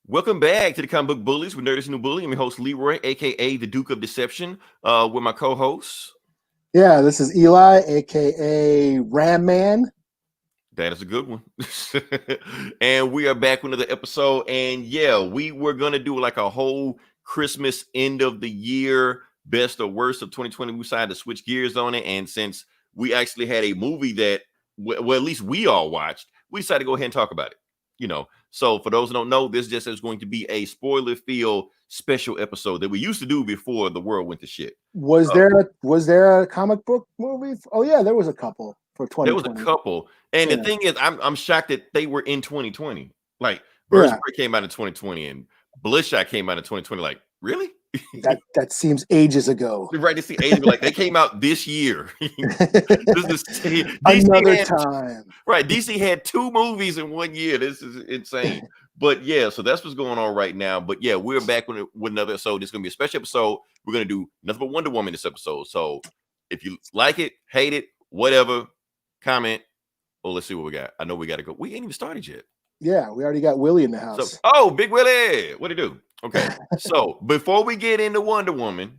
Welcome back to the Comic Book Bullies with Nerdist New Bully. I'm your host Leroy, aka the Duke of Deception, with my co-hosts. Yeah, this is Eli, aka Ram Man. That is a good one. And we are back with another episode. And yeah, we were gonna do like a whole Christmas end of the year best or worst of 2020. We decided to switch gears on it. And since we actually had a movie that, well, at least we all watched, we decided to go ahead and talk about it. So for those who don't know, this just is going to be a spoiler-filled special episode that we used to do before the world went to shit. Was there a comic book movie? Oh yeah, there was a couple for 2020. There was a couple, and the thing is, I'm shocked that they were in 2020. Like Birds of Prey came out in 2020, and Bloodshot came out in 2020. Like, really? that seems ages ago. Right? They see ages like they came out this year. Another time. Right? DC had 2 movies in 1 year. This is insane. But yeah, so that's what's going on right now. But yeah, we're back with another episode. It's gonna be a special episode. We're gonna do nothing but Wonder Woman this episode. So if you like it, hate it, whatever, comment. Oh, let's see what we got. I know we gotta go. We ain't even started yet. Yeah, we already got Willie in the house. So, Big Willie, what do you do? Okay, so before we get into Wonder Woman,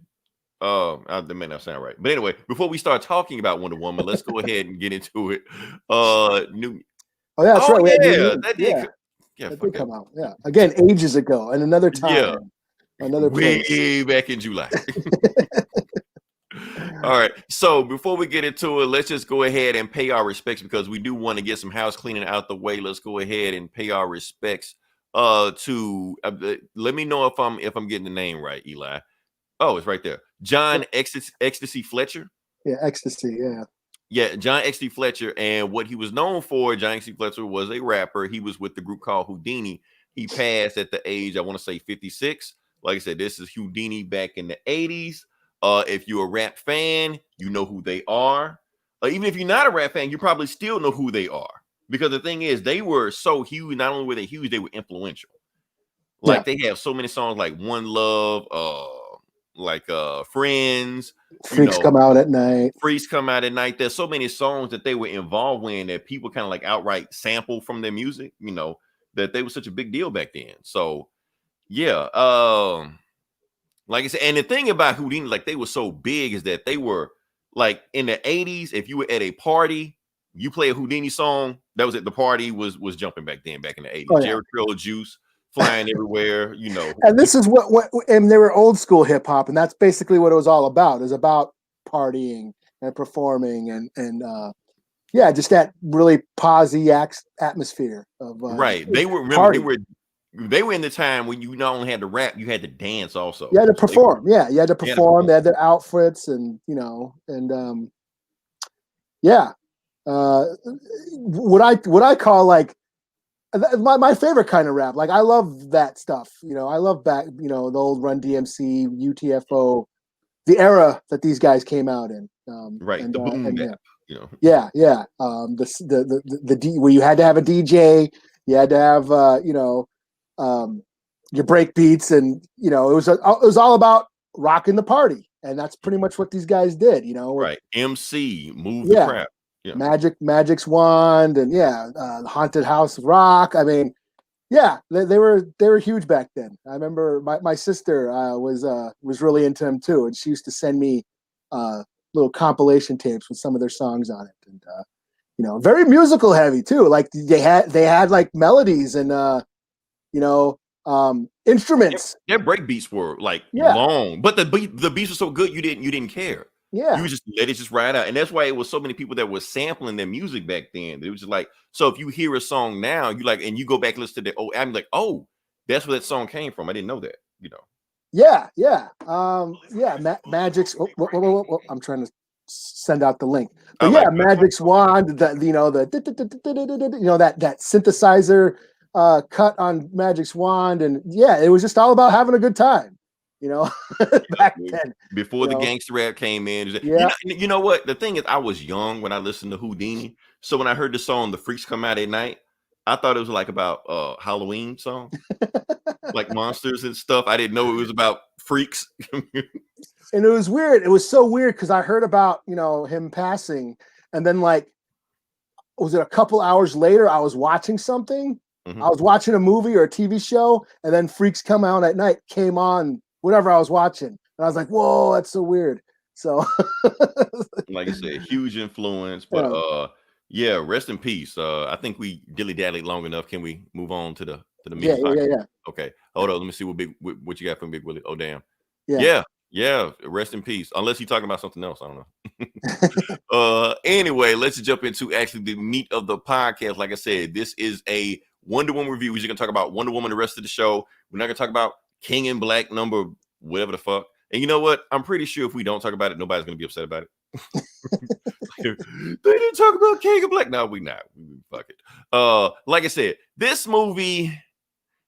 that may not sound right, but anyway, before we start talking about Wonder Woman, let's go ahead and get into it. Right. That did come out. Yeah, again, ages ago, and another time. Yeah, another way back in July. All right, so before we get into it, let's just go ahead and pay our respects because we do want to get some house cleaning out the way. Let's go ahead and pay our respects to let me know if I'm getting the name right, Eli. Oh, it's right there. John Ecstasy Fletcher. Yeah, Ecstasy, yeah, John Ecstasy Fletcher. And what he was known for, John Ecstasy Fletcher, was a rapper. He was with the group called Houdini. He passed at the age, I want to say 56. Like I said, this is Houdini back in the 80s. If you're a rap fan, you know who they are. Even if you're not a rap fan, you probably still know who they are. Because the thing is, they were so huge. Not only were they huge, they were influential. Like they have so many songs like One Love, Friends. Freaks Come Out at Night. Freaks Come Out at Night. There's so many songs that they were involved in that people kind of like outright sample from their music, that they were such a big deal back then. So yeah. Like I said, and the thing about Houdini, like they were so big is that they were like in the 80s, if you were at a party, you play a Houdini song, that was it. The party was jumping back then, back in the 80s. Oh, yeah. Jerry Curl Juice flying everywhere, And this is what and they were old school hip hop, and that's basically what it was all about. It was about partying and performing and just that really posy atmosphere of right. They were in the time when you not only had to rap, you had to dance also. You had to perform. You had to perform. They had their outfits what I call like my favorite kind of rap. Like I love that stuff. I love back, the old Run DMC, UTFO, the era that these guys came out in. Right. The boom bap, Yeah. Where you had to have a DJ, you had to have your break beats, and it was all about rocking the party, and that's pretty much what these guys did. Right. MC, move the crap. Yeah. Magic's wand, and the Haunted House Rock. I mean, they were huge back then. I remember my sister was really into them too, and she used to send me little compilation tapes with some of their songs on it, and very musical heavy too. Like they had like melodies and instruments. Their break beats were like long, but the beats were so good you didn't care. Yeah, you would just let it just ride out, and that's why it was so many people that were sampling their music back then. It was just like, so if you hear a song now, you like, and you go back and listen to the old album, like, oh, that's where that song came from. I didn't know that. Magic's. I'm trying to send out the link. But Magic's wand. That synthesizer cut on Magic's wand, and it was just all about having a good time. Back then, before the gangster rap came in. You know what? The thing is, I was young when I listened to Houdini. So when I heard the song "The Freaks Come Out at Night," I thought it was like about Halloween song, like monsters and stuff. I didn't know it was about freaks. And it was weird. It was so weird because I heard about him passing, and then like, was it a couple hours later? I was watching something, Mhm. I was watching a movie or a TV show, and then Freaks Come Out at Night came on, whatever I was watching. And I was like, whoa, that's so weird. So, Like I said, huge influence. But yeah, yeah, rest in peace. I think we dilly-dallied long enough. Can we move on to the meat yeah, of the yeah, podcast? yeah, Okay. Hold on. Let me see what you got from Big Willie. Oh, damn. yeah. Yeah. Yeah. Rest in peace. Unless you're talking about something else. I don't know. Anyway, let's jump into actually the meat of the podcast. Like I said, this is a Wonder Woman review. We're gonna talk about Wonder Woman the rest of the show. We're not gonna talk about King in Black number whatever the fuck. And you know what? I'm pretty sure if we don't talk about it, nobody's gonna be upset about it. They didn't talk about King in Black. No, we not. Fuck it. Like I said, this movie.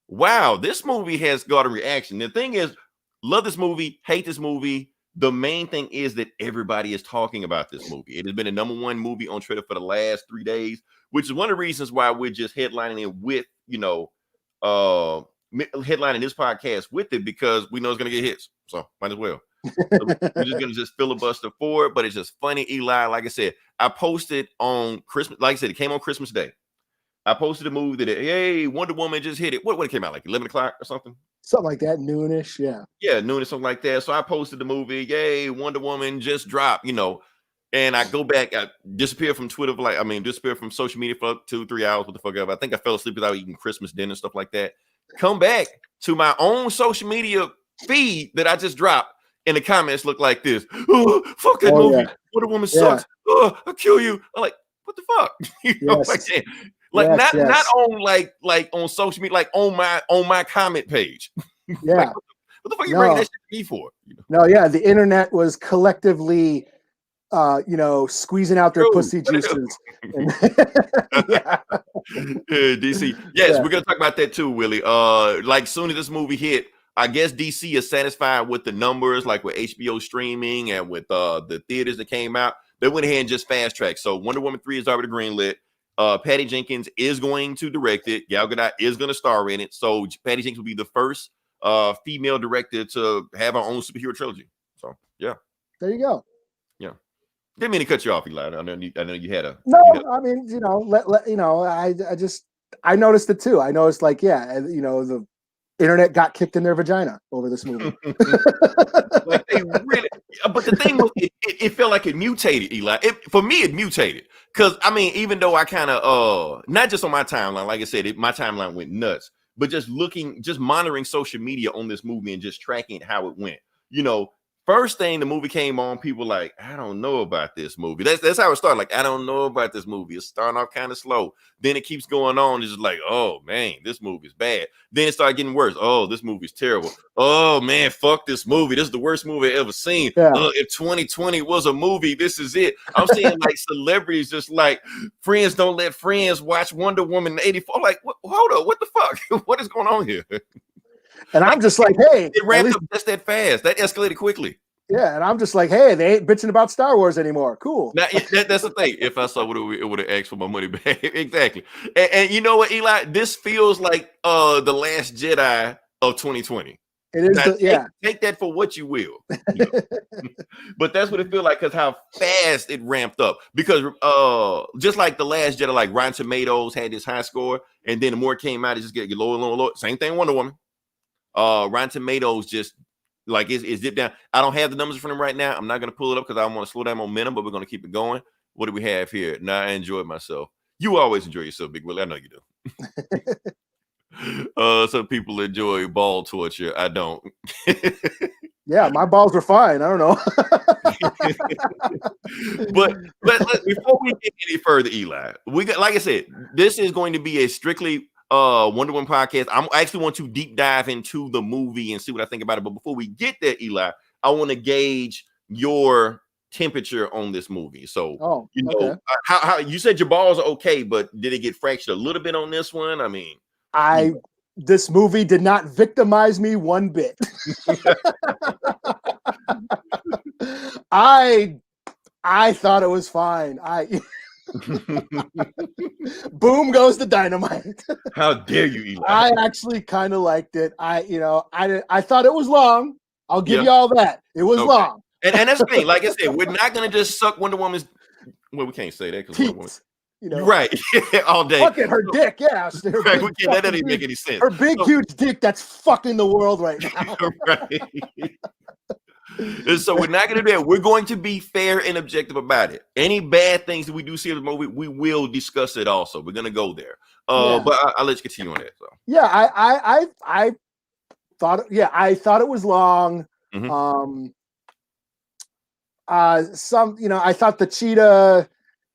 Wow, this movie has got a reaction. The thing is, love this movie, hate this movie. The main thing is that everybody is talking about this movie. It has been a #1 movie on Twitter for the last 3 days, which is one of the reasons why we're just headlining it with, headlining this podcast with it, because we know it's going to get hits. So might as well. So we're just going to just filibuster for it, but it's just funny, Eli. Like I said, I posted on Christmas. Like I said, it came on Christmas Day. I posted a movie that, hey, Wonder Woman just hit it. What it came out, like 11 o'clock or something? Something like that, noonish, yeah. Yeah, noon or something like that. So I posted the movie, yay, Wonder Woman just dropped, and I go back, I disappear from Twitter disappear from social media for 2-3 hours, what the fuck ever. I think I fell asleep without eating Christmas dinner and stuff like that. Come back to my own social media feed that I just dropped, and the comments look like this. Oh, fuck that movie. Yeah. Wonder Woman sucks. Yeah. Oh, I'll kill you. I'm like, what the fuck? Not on like on social media, like on my comment page. Yeah. Like, what the fuck are you bringing that shit to me for? No, yeah, the internet was collectively squeezing out their pussy juices. Yeah, DC. Yes, we're gonna talk about that too, Willie. Like soon as this movie hit, I guess DC is satisfied with the numbers, like with HBO streaming and with the theaters that came out. They went ahead and just fast tracked. So Wonder Woman 3 is already greenlit. Patty Jenkins is going to direct it. Gal Gadot is going to star in it. So Patty Jenkins will be the first female director to have her own superhero trilogy. So yeah, there you go. Yeah, didn't mean to cut you off, Eli. I know you had a. I mean, I noticed it too. I noticed the internet got kicked in their vagina over this movie. Like they really, but the thing was, it felt like it mutated, Eli. For me, it mutated because I mean, even though I kind of not just on my timeline, like I said, my timeline went nuts. But just monitoring social media on this movie and just tracking how it went. First thing the movie came on, people like, I don't know about this movie. That's how it started. Like, I don't know about this movie. It's starting off kind of slow. Then it keeps going on. It's just like, oh man, this movie's bad. Then it started getting worse. Oh, this movie's terrible. Oh man, fuck this movie. This is the worst movie I've ever seen. Yeah. If 2020 was a movie, this is it. I'm seeing like celebrities just like, friends don't let friends watch Wonder Woman 84. Like, hold up, what the fuck? What is going on here? And I'm just like, hey, it ramped up just that fast. That escalated quickly. Yeah, and I'm just like, hey, they ain't bitching about Star Wars anymore. Cool. Now, that's the thing. If I saw it would have asked for my money back. Exactly. And you know what, Eli? This feels like the Last Jedi of 2020. It is. Now, take that for what you will. But that's what it feels like because how fast it ramped up. Because just like the Last Jedi, like Rotten Tomatoes had this high score, and then the more it came out, it just get lower and lower and lower. Same thing, Wonder Woman. Rotten Tomatoes just like it's dipped down. I don't have the numbers in front of them right now. I'm not going to pull it up because I want to slow down momentum, but we're going to keep it going. What do we have here? Now I enjoyed myself. You always enjoy yourself, Big Willie. I know you do. Some people enjoy ball torture. I don't. Yeah, my balls were fine. I don't know. But before we get any further, Eli, like I said, this is going to be a strictly Wonder Woman podcast. I actually want to deep dive into the movie and see what I think about it. But before we get there, Eli, I want to gauge your temperature on this movie. So, how you said your balls are okay, but did it get fractured a little bit on this one? I mean, this movie did not victimize me one bit. I thought it was fine. Boom goes the dynamite. How dare you, Eli? I actually kind of liked it. I thought it was long. I'll give you all that. It was long. And that's the thing. Like I said, we're not gonna just suck Wonder Woman's. Well, we can't say that because You know, right, all day. Look at her dick. Yeah, her Right, big that doesn't fucking even make huge, any sense. her big huge dick that's fucking the world right now. Right. And so we're not going to do that. We're going to be fair and objective about it. Any bad things that we do see in the movie, we will discuss it. Also, we're going to go there. But I'll let you continue on that. So. Yeah, I thought. Yeah, I thought it was long. Mm-hmm. I thought the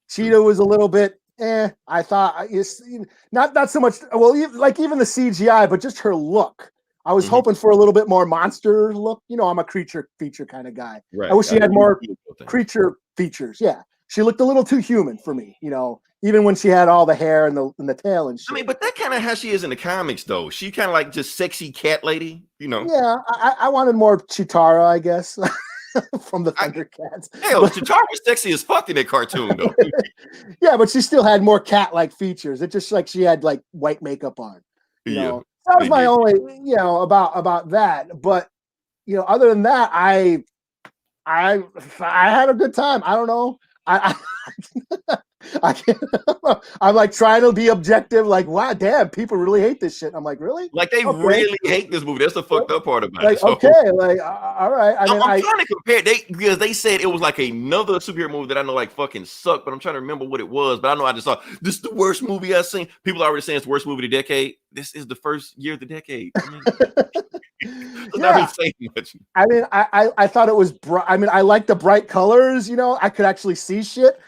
cheetah was a little bit. I thought it's not so much. Well, even the CGI, but just her look. I was hoping for a little bit more monster look. You know, I'm a creature feature kind of guy. Right. I wish she had more creature features. Yeah, she looked a little too human for me. You know, even when she had all the hair and the tail and shit. I mean, but that kind of how she is in the comics, though. She kind of like just sexy cat lady. You know. Yeah, I wanted more Chitara, I guess. From the Thundercats. Hell, Chitara was sexy as fuck in that cartoon, though. Yeah, but she still had more cat-like features. It's just like she had like white makeup on. You know, that was my only, about that. But other than that, I had a good time. I don't know. I can't, I'm like trying to be objective. Like, wow, damn, people really hate this shit. I'm like, really? Like they really hate this movie. That's the fucked up part about it. So, okay, like, all right. I mean, I'm trying to compare. Because they said it was like another superhero movie that I know like fucking sucked, but I'm trying to remember what it was. But I know I just saw this is the worst movie I've seen. People are already saying it's the worst movie of the decade. This is the first year of the decade. I mean, yeah. I mean, I thought it was bright. I mean, I like the bright colors. I could actually see shit.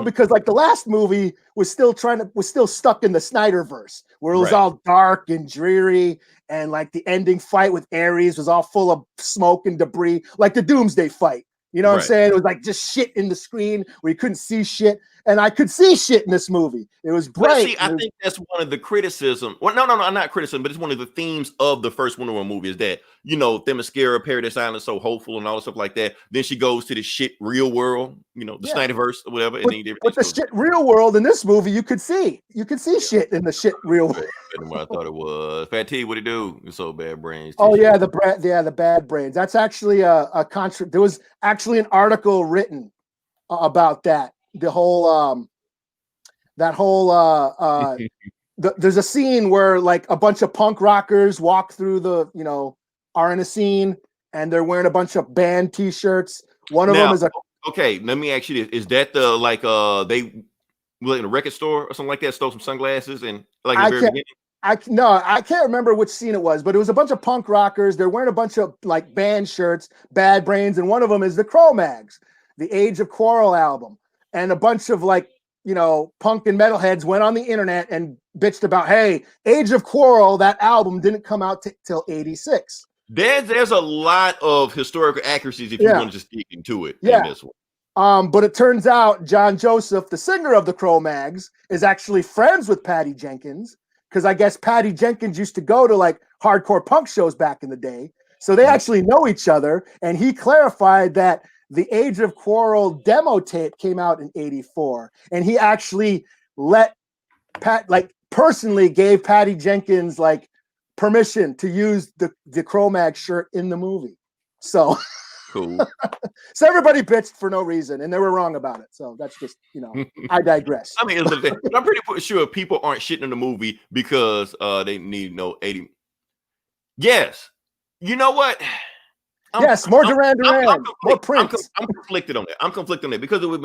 Because like the last movie was still stuck in the Snyderverse, where it was all dark and dreary, and like the ending fight with Ares was all full of smoke and debris, like the Doomsday fight. You know what I'm saying? It was like just shit in the screen where you couldn't see shit. And I could see shit in this movie. It was bright. But see, I think that's one of the criticism. Well, no, not criticism, but it's one of the themes of the first Wonder Woman movie is that, Themyscira, Paradise Island is so hopeful and all the stuff like that. Then she goes to the shit real world, the Snyderverse or whatever. But the shit real world in this movie, you could see. You could see shit in the shit real world. I thought it was. Fat T, what it do? It's so bad brains. Oh yeah, the bad brains. That's actually there was actually an article written about that. The whole there's a scene where like a bunch of punk rockers walk through are in a scene and they're wearing a bunch of band t-shirts. One of them is okay. Let me ask you this: is that the they were in a record store or something like that, stole some sunglasses and like in the very beginning? I can't remember which scene it was, but it was a bunch of punk rockers. They're wearing a bunch of like band shirts, Bad Brains, and one of them is the Cro-Mags, the Age of Quarrel album. And a bunch of punk and metalheads went on the internet and bitched about, hey, Age of Quarrel, that album didn't come out till 86. There's a lot of historical accuracies if you want to just dig into it. Yeah. In this one. But it turns out John Joseph, the singer of the Cro-Mags, is actually friends with Patty Jenkins, because I guess Patty Jenkins used to go to like hardcore punk shows back in the day. So they actually know each other. And he clarified that the Age of Quarrel demo tape came out in 84. And he actually personally gave Patty Jenkins permission to use the Cro-Mag shirt in the movie. So cool. So everybody bitched for no reason, and they were wrong about it. So that's just, I digress. I mean, I'm pretty sure people aren't shitting in the movie because they need 80. Yes. You know what? More Duran Duran, more Prince. I'm conflicted on that. Because it would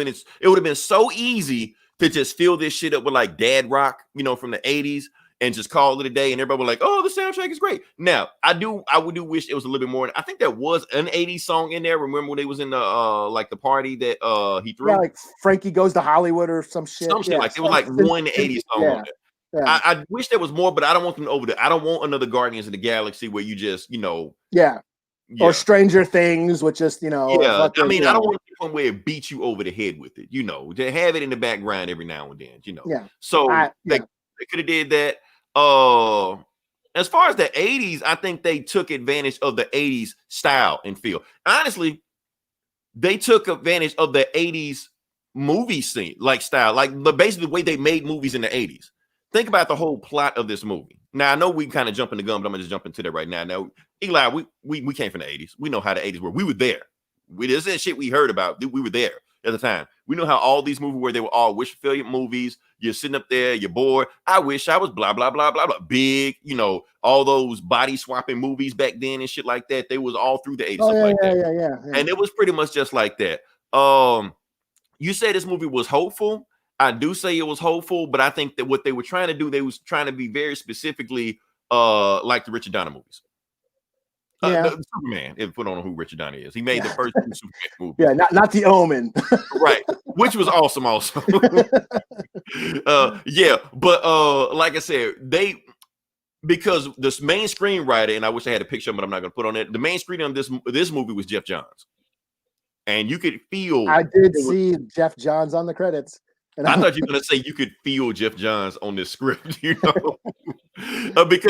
have been so easy to just fill this shit up with like dad rock, from the 80s and just call it a day. And everybody was like, oh, the soundtrack is great. Now, I would wish it was a little bit more. I think there was an 80s song in there. Remember when they was in the the party that he threw? Yeah, like Frankie Goes to Hollywood or some shit. Some shit like it was like one 80s song on there. Yeah. I wish there was more, but I don't want them over there. I don't want another Guardians of the Galaxy where you just, or Stranger Things, with just I mean, I don't want to one where it beats you over the head with it. To have it in the background every now and then. So they could have did that. As far as the 80s, I think they took advantage of the 80s style and feel. Honestly, they took advantage of the 80s movie scene, style, basically the way they made movies in the 80s. Think about the whole plot of this movie. Now, I know we kind of jumping the gun, but I'm going to just jump into that right now. Now, Eli, we came from the 80s. We know how the 80s were. We were there. This isn't shit we heard about. We were there. at the time. We know how all these movies where they were all wish fulfillment movies. You're sitting up there, you're bored. I wish I was blah, blah, blah, blah, blah. Big, all those body swapping movies back then and shit like that. They was all through the 80s, stuff like that. Yeah. And it was pretty much just like that. You say this movie was hopeful. I do say it was hopeful, but I think that what they were trying to do, they was trying to be very specifically like the Richard Donner movies. The Superman, if we don't know who Richard Donner is. He made the first 2 Superman movies. Yeah, not The Omen. Right. Which was awesome also. But like I said, because this main screenwriter, and I wish I had a picture, but I'm not going to put on it. The main screenwriter on this movie was Jeff Johns. And you could feel. I did see Jeff Johns on the credits. And I thought you were going to say you could feel Jeff Johns on this script, because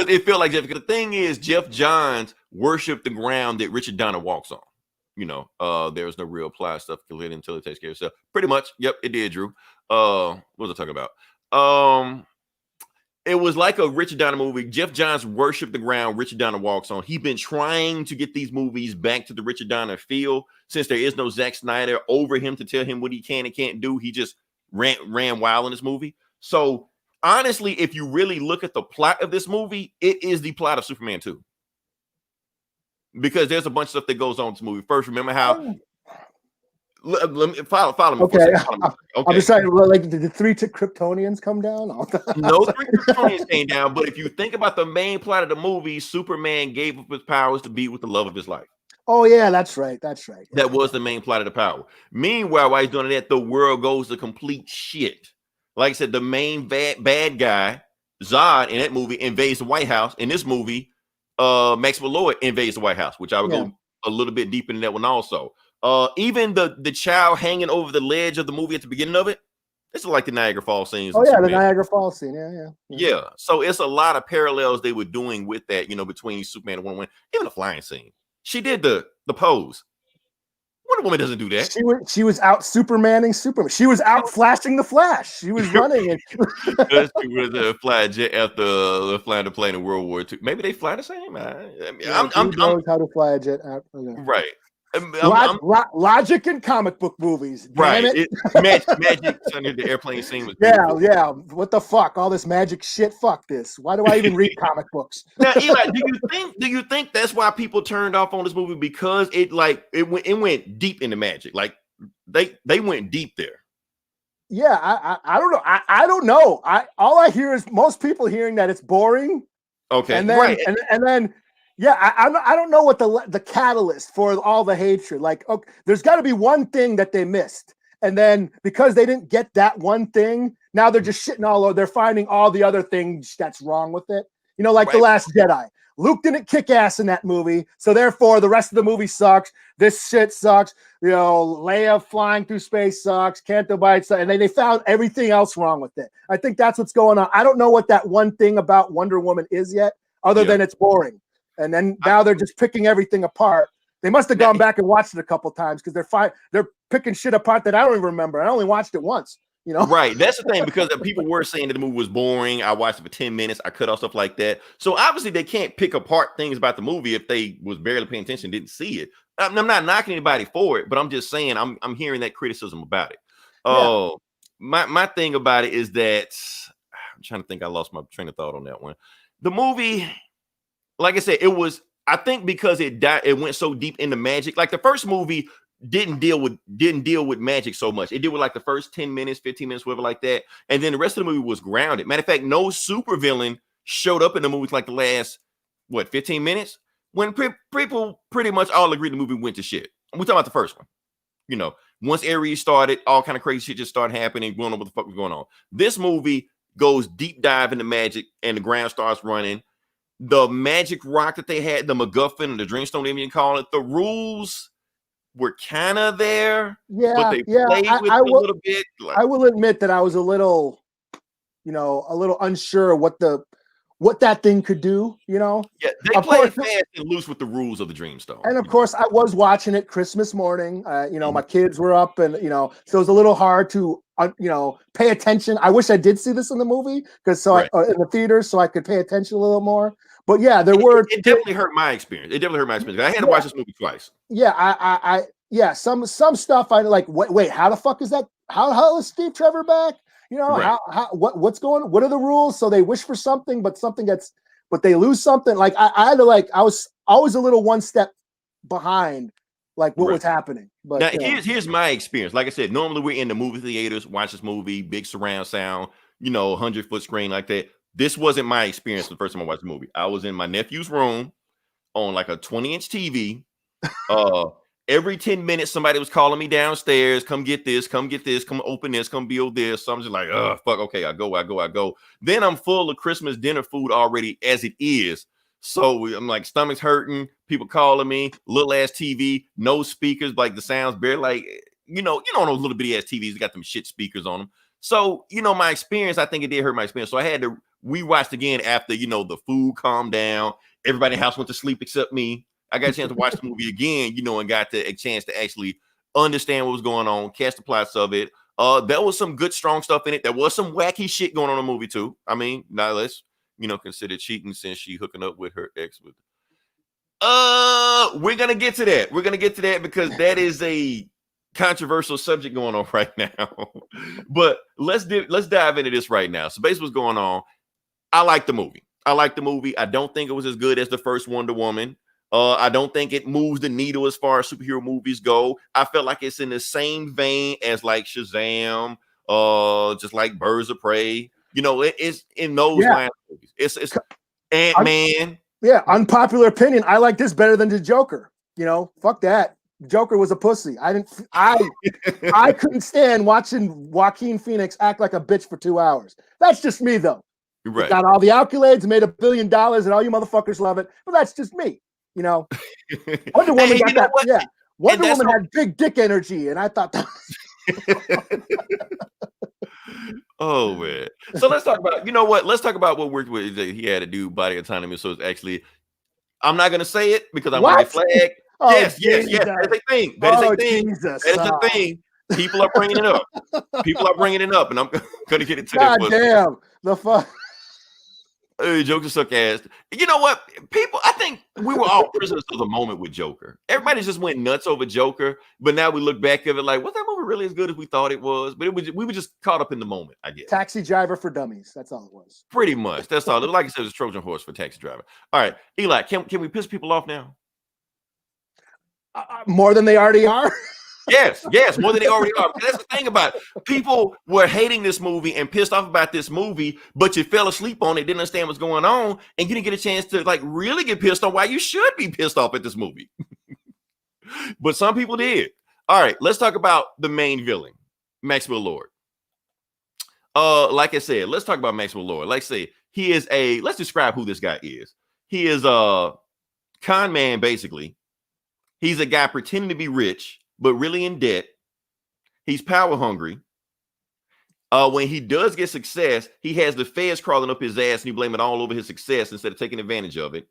it felt like Jeff. Because the thing is, Jeff Johns worshiped the ground that Richard Donner walks on. There's no real apply stuff can live until it takes care of itself. Pretty much. Yep, it did, Drew. What was I talking about? It was like a Richard Donner movie. Jeff Johns worshiped the ground Richard Donner walks on. He's been trying to get these movies back to the Richard Donner feel since there is no Zack Snyder over him to tell him what he can and can't do. He just ran wild in this movie. So honestly, if you really look at the plot of this movie, it is the plot of Superman 2. Because there's a bunch of stuff that goes on in this movie. First, remember how let me follow me. Okay. Okay. I'm just trying to like the 3 Kryptonians come down. No 3 Kryptonians came down, but if you think about the main plot of the movie, Superman gave up his powers to be with the love of his life. Oh yeah, that's right. That was the main plot of the power. Meanwhile, while he's doing that, the world goes to complete shit. Like I said, the main bad guy, Zod, in that movie invades the White House. In this movie, Max Malloy invades the White House, which I would go a little bit deep into that one also. Even the child hanging over the ledge of the movie at the beginning of it, it's like the Niagara Falls scenes. Oh yeah, the Niagara Falls scene. Yeah. So it's a lot of parallels they were doing with that, between Superman and Wonder Woman. Even the flying scene. She did the pose. Wonder Woman doesn't do that. She was out Supermaning Superman. She was out flashing the Flash. She was running it. She was flying jet after flying the plane in World War II. Maybe they fly the same. I'm knows how to fly a jet out. Okay. Right. Logic in comic book movies. Right. Damn it. Magic under the airplane scene was beautiful. Yeah. What the fuck? All this magic shit. Fuck this. Why do I even read comic books? Now, Eli, do you think that's why people turned off on this movie? Because it went deep into magic. Like they went deep there. Yeah, I don't know. I don't know. All I hear is most people hearing that it's boring. Okay. And then and then yeah, I don't know what the catalyst for all the hatred. Like, okay, there's got to be one thing that they missed, and then because they didn't get that one thing, now they're just shitting all over. They're finding all the other things that's wrong with it. Like The Last Jedi. Luke didn't kick ass in that movie, so therefore the rest of the movie sucks. This shit sucks. Leia flying through space sucks. Canto Bites, and they found everything else wrong with it. I think that's what's going on. I don't know what that one thing about Wonder Woman is yet, other than it's boring. And then now they're just picking everything apart. They must have gone back and watched it a couple times because they're picking shit apart that I don't even remember. I only watched it once. Right. That's the thing, because people were saying that the movie was boring. I watched it for 10 minutes. I cut off stuff like that. So obviously they can't pick apart things about the movie if they was barely paying attention, didn't see it. I'm not knocking anybody for it, but I'm just saying I'm hearing that criticism about it. Oh, my thing about it is that I'm trying to think. I lost my train of thought on that one. The movie, like I said, I think because it went so deep into magic. Like the first movie didn't deal with magic so much. It did with like the first 10 minutes, 15 minutes, whatever like that. And then the rest of the movie was grounded. Matter of fact, no supervillain showed up in the movie like the last, 15 minutes? When people pretty much all agreed the movie went to shit. We're talking about the first one. Once Ares started, all kind of crazy shit just started happening. We don't know what the fuck was going on. This movie goes deep dive into magic and the ground starts running. The magic rock that they had, the MacGuffin, the Dreamstone, whatever you call it, the rules were kind of there, but they played with it a little bit. I will admit that I was a little unsure what that thing could do. Yeah, they played fast and loose with the rules of the Dreamstone. And of course, I was watching it Christmas morning. My kids were up, and so it was a little hard to pay attention. I wish I did see this in the movie in the theater, so I could pay attention a little more. But yeah, it definitely hurt my experience. I had to watch this movie twice. Yeah, yeah, some stuff I like. Wait, how the fuck is that? How is Steve Trevor back? You know, Right. what's going on? What are the rules? So they wish for something, but they lose something. Like I had to like, I was always a little one step behind like what Right. was happening. But Now, here's my experience. Like I said, normally we're in the movie theaters, watch this movie, big surround sound, 100-foot screen like that. This wasn't my experience the first time I watched the movie. I was in my nephew's room on like a 20-inch TV. Every 10 minutes, somebody was calling me downstairs, come get this, come open this, come build this. So I'm just like, oh, fuck, okay, I go. Then I'm full of Christmas dinner food already as it is. So I'm like, stomach's hurting, people calling me, little ass TV, no speakers, like the sounds barely like, those little bitty ass TVs, got them shit speakers on them. So, my experience, I think it did hurt my experience. So I had to rewatch again after, the food calmed down. Everybody in the house went to sleep except me. I got a chance to watch the movie again, and got a chance to actually understand what was going on, catch the plots of it. There was some good, strong stuff in it. There was some wacky shit going on in the movie too. I mean, now let's, consider cheating since she hooking up with her ex. We're gonna get to that. We're gonna get to that because that is a controversial subject going on right now. But let's dive into this right now. So basically, what's going on? I like the movie. I don't think it was as good as the first Wonder Woman. I don't think it moves the needle as far as superhero movies go. I felt like it's in the same vein as like Shazam, just like Birds of Prey. It's in those lines of movies. It's Ant-Man. Yeah, unpopular opinion. I like this better than the Joker. Fuck that. Joker was a pussy. I couldn't stand watching Joaquin Phoenix act like a bitch for 2 hours. That's just me though. Right. He got all the accolades, made $1 billion, and all you motherfuckers love it. But that's just me. Wonder Woman got that. Yeah, Wonder Woman had big dick energy, and I thought that. Oh man! So let's talk about. Let's talk about what worked with. He had to do body autonomy. So it's actually, I'm not gonna say it because I'm gonna get flagged. Oh, yes. That is a thing. That is a thing. Jesus. That is a thing. People are bringing it up. And I'm gonna get it to God damn the fuck. Joker suck ass. You know what? People, I think we were all prisoners of the moment with Joker. Everybody just went nuts over Joker, but now we look back at it like, was that movie really as good as we thought it was? But we were just caught up in the moment, I guess. Taxi Driver for dummies. That's all it was. Pretty much. That's all. Like I said, it was Trojan horse for Taxi Driver. All right, Eli, can we piss people off now? More than they already are. Yes, more than they already are. That's the thing about it. People were hating this movie and pissed off about this movie, but you fell asleep on it, didn't understand what's going on, and you didn't get a chance to like really get pissed on why you should be pissed off at this movie. But some people did. All right, let's talk about the main villain, Maxwell Lord. Like I said, let's talk about Maxwell Lord. Like I say, he is let's describe who this guy is. He is a con man, basically. He's a guy pretending to be rich, but really in debt. He's power hungry. When he does get success, he has the feds crawling up his ass and he blame it all over his success instead of taking advantage of it.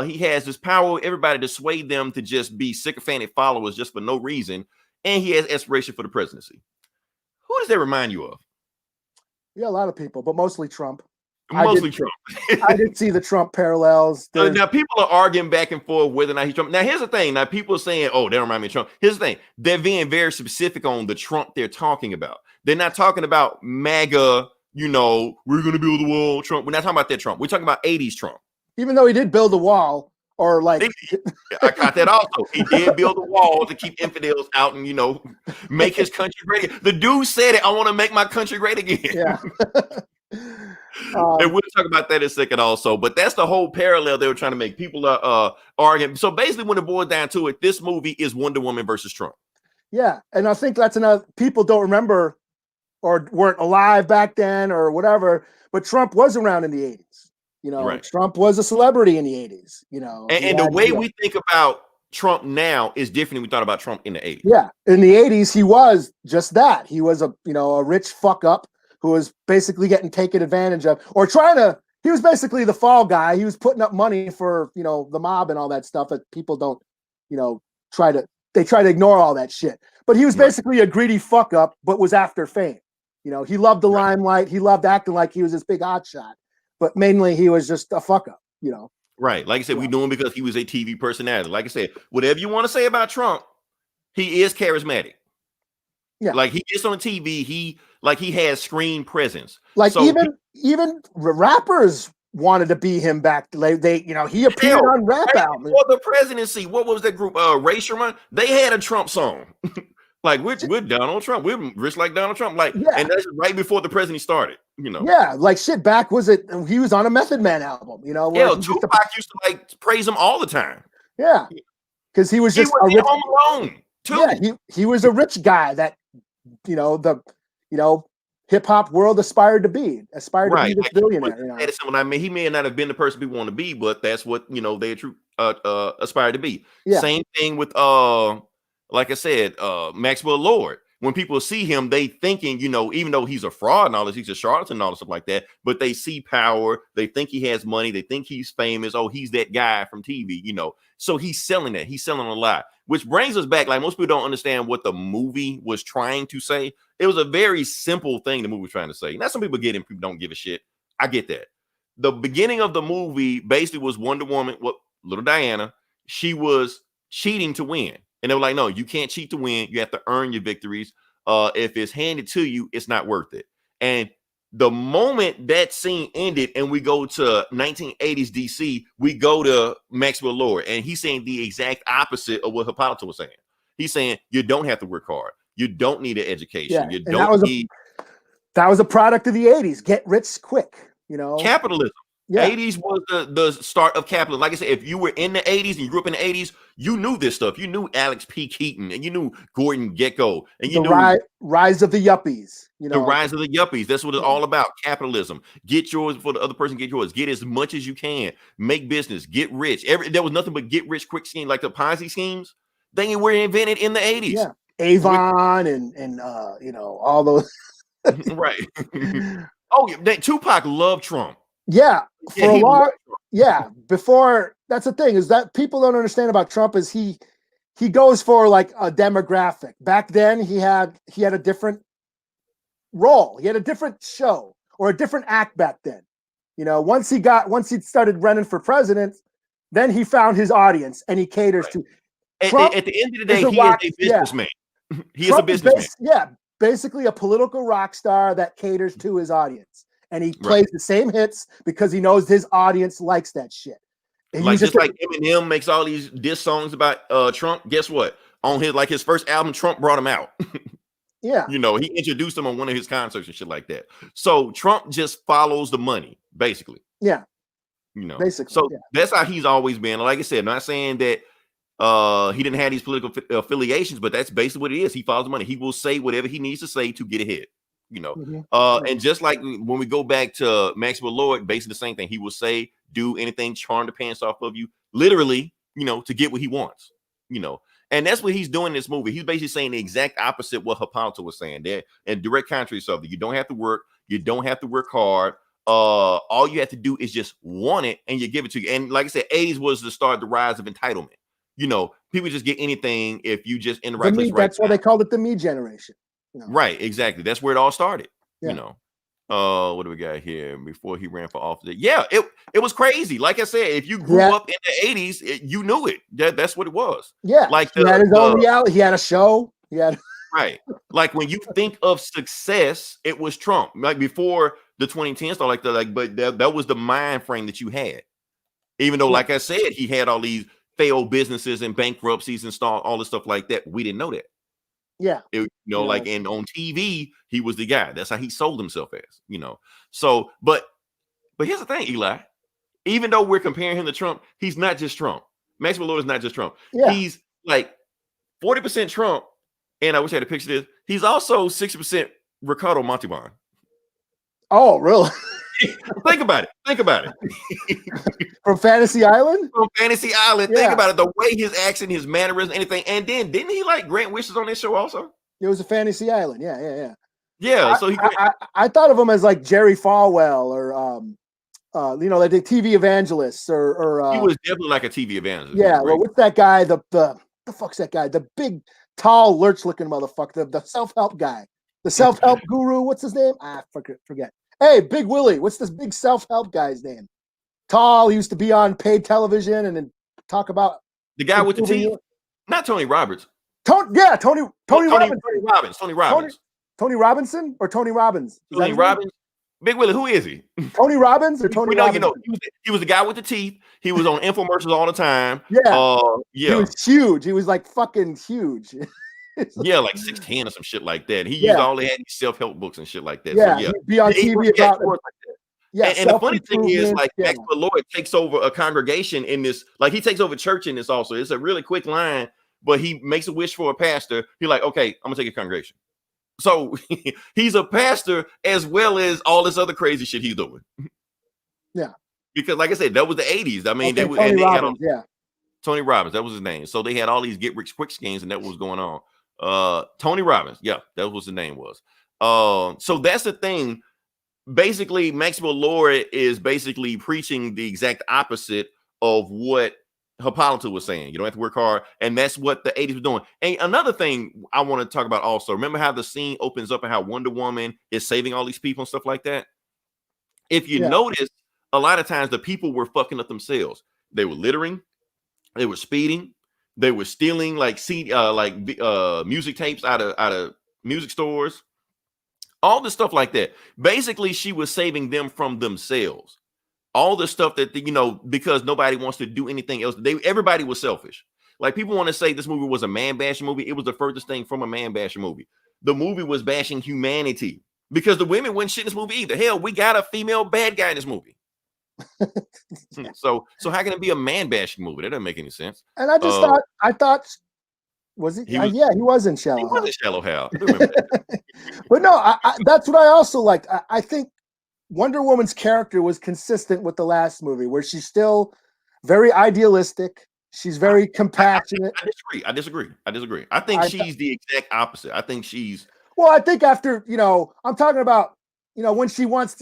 He has this power over everybody to sway them to just be sycophantic followers just for no reason. And he has aspiration for the presidency. Who does that remind you of? Yeah, a lot of people, but mostly Trump. Trump. I did see the Trump parallels. Now, people are arguing back and forth whether or not he's Trump. Now, here's the thing. Now, people are saying, oh, they remind me of Trump. Here's the thing. They're being very specific on the Trump they're talking about. They're not talking about MAGA, we're going to build a wall Trump. We're not talking about that Trump. We're talking about 80s Trump. Even though he did build a wall, or like... I got that also. He did build a wall to keep infidels out and, make his country great again. The dude said it, I want to make my country great again. Yeah. And we'll talk about that in a second also, but that's the whole parallel they were trying to make. People are arguing. So basically, when it boils down to it, this movie is Wonder Woman versus Trump. Yeah, and I think that's another. People don't remember or weren't alive back then or whatever, but Trump was around in the 80s. Right. Trump was a celebrity in the 80s. And the way we think about Trump now is different than we thought about Trump in the 80s. Yeah, in the 80s, he was just that. He was a rich fuck up who was basically getting taken advantage of, or he was basically the fall guy. He was putting up money for, the mob and all that stuff that people don't, try to ignore all that shit. But he was basically a greedy fuck up, but was after fame. He loved the limelight. He loved acting like he was this big hotshot, but mainly he was just a fuck up, Right. Like I said, we knew him because he was a TV personality. Like I said, whatever you want to say about Trump, He is charismatic. Yeah. Like he gets on TV, he has screen presence. Like so even rappers wanted to be him back. They he appeared on rap albums. For the presidency, what was that group? Ray Sherman. They had a Trump song. Like we're Donald Trump. We're rich like Donald Trump. Like, and that's right before the presidency started. Yeah, like shit. Back he was on a Method Man album. Yeah, Tupac used to like praise him all the time. Yeah, because he was just a rich Home Alone too. Yeah, he was a rich guy that the hip hop world aspired to be this billionaire. I mean, he may not have been the person people want to be, but that's what they aspired to be. Yeah. Same thing with like I said, Maxwell Lord. When people see him, they thinking, even though he's a fraud and all this, he's a charlatan and all this stuff like that, but they see power, they think he has money, they think he's famous. Oh, he's that guy from TV, So he's selling that. He's selling a lot. Which brings us back, like most people don't understand what the movie was trying to say. It was a very simple thing the movie was trying to say. Now, some people get it, people don't give a shit. I get that. The beginning of the movie basically was Wonder Woman, little Diana, she was cheating to win. And they were like, no, you can't cheat to win. You have to earn your victories. If it's handed to you, it's not worth it. And the moment that scene ended and we go to 1980s DC, we go to Maxwell Lord, and he's saying the exact opposite of what Hippolyta was saying. He's saying you don't have to work hard. You don't need an education. Yeah, that was a product of the 80s. Get rich quick, Capitalism. Yeah. 80s was the start of capitalism. Like I said, if you were in the 80s and you grew up in the 80s, you knew this stuff. You knew Alex P. Keaton and you knew Gordon Gekko and you knew rise of the yuppies. The rise of the yuppies. That's what it's all about. Capitalism. Get yours before the other person get yours. Get as much as you can. Make business. Get rich. There was nothing but get rich quick scheme, like the Ponzi schemes. They were invented in the 80s. Yeah, Avon and all those. Right. Oh, Tupac loved Trump. Yeah, for a while. Yeah, before that's the thing is that people don't understand about Trump is he goes for like a demographic. Back then he had a different role. He had a different show or a different act back then. Once he started running for president, then he found his audience and he caters to. Trump at the end of the day, he is a businessman. Yeah. He is a businessman. Basically a political rock star that caters to his audience. And he plays the same hits because he knows his audience likes that shit. And like Eminem makes all these diss songs about Trump. Guess what? On his first album, Trump brought him out. Yeah. He introduced him on one of his concerts and shit like that. So Trump just follows the money, basically. Yeah. Basically. So that's how he's always been. Like I said, I'm not saying that he didn't have these political affiliations, but that's basically what it is. He follows the money. He will say whatever he needs to say to get ahead. And just like when we go back to Maxwell Lord, basically the same thing. He will say, do anything, charm the pants off of you, literally, to get what he wants, and that's what he's doing in this movie. He's basically saying the exact opposite what Hippolyta was saying there, and direct contrary to something. You don't have to work. You don't have to work hard. All you have to do is just want it, and you give it to you. And like I said, 80s was the start, the rise of entitlement. People just get anything if you just in the right place. That's why they called it the me generation. Right, exactly. That's where it all started. What do we got here? Before he ran for office, it was crazy. Like I said, if you grew up in the 80s, you knew it. That's what it was. Yeah, like he had his own reality. He had a show. Right. Like when you think of success, it was Trump. Like before the 2010s, but that was the mind frame that you had. Even though, like I said, he had all these failed businesses and bankruptcies and all this stuff like that. We didn't know that. Yeah. Like, and on TV, he was the guy. That's how he sold himself as, So, but here's the thing, Eli. Even though we're comparing him to Trump, he's not just Trump. Maxwell Lord is not just Trump. Yeah. He's like 40% Trump. And I wish I had a picture of this. He's also 60% Ricardo Montalban. Oh, really? Think about it. From Fantasy Island? From Fantasy Island. Yeah. Think about it. The way his accent, his mannerisms, anything. And then didn't he like grant wishes on this show also? It was a Fantasy Island. Yeah. Yeah. So I thought of him as like Jerry Falwell or like the TV evangelists or he was definitely like a TV evangelist. Yeah. Well, what's that guy? The fuck's that guy? The big, tall, lurch-looking motherfucker. The self-help guy. The self-help guru. What's his name? Forget. Hey, Big Willie, what's this big self-help guy's name? Tall, he used to be on paid television and then talk about the guy with the teeth. Not Tony Roberts. Tony Robinson. Tony Robbins. Tony Robinson or Tony Robbins? Tony Robbins. Big Willie, who is he? Tony Robbins or Tony Robbins? He was the guy with the teeth. He was on infomercials all the time. Yeah. Yeah. He was huge. He was like fucking huge. Yeah, like 6'10" or some shit like that. He used all they had these self-help books and shit like that. Yeah, so, yeah. He'd be on TV about and the funny thing is, like, Maxwell Lord takes over a congregation in this, like, he takes over church in this also. It's a really quick line, but he makes a wish for a pastor. He's like, okay, I'm gonna take a congregation. So he's a pastor as well as all this other crazy shit he's doing. Yeah. Because, like I said, that was the 80s. I mean, Tony Robbins, Tony Robbins, that was his name. So they had all these get rich quick schemes, and that was going on. Tony Robbins, yeah, that was the name was. So that's the thing. Basically, Maxwell Lord is basically preaching the exact opposite of what Hippolyta was saying. You don't have to work hard, and that's what the 80s was doing. And another thing I want to talk about also, remember how the scene opens up and how Wonder Woman is saving all these people and stuff like that? If you notice, a lot of times the people were fucking up themselves. They were littering, they were speeding, they were stealing like music tapes out of music stores, all the stuff like that. Basically, she was saving them from themselves. All the stuff that, because nobody wants to do anything else. Everybody was selfish. Like, people want to say this movie was a man bashing movie. It was the furthest thing from a man bashing movie. The movie was bashing humanity because the women wouldn't shit in this movie either. Hell, we got a female bad guy in this movie. So how can it be a man bashing movie? That doesn't make any sense. And I just thought, was he? He was in Shallow. He was in Shallow Hal. But no, that's what I also liked. I think Wonder Woman's character was consistent with the last movie, where she's still very idealistic. She's very compassionate. I disagree. I think she's the exact opposite. I think she's. Well, I think after, I'm talking about, when she wants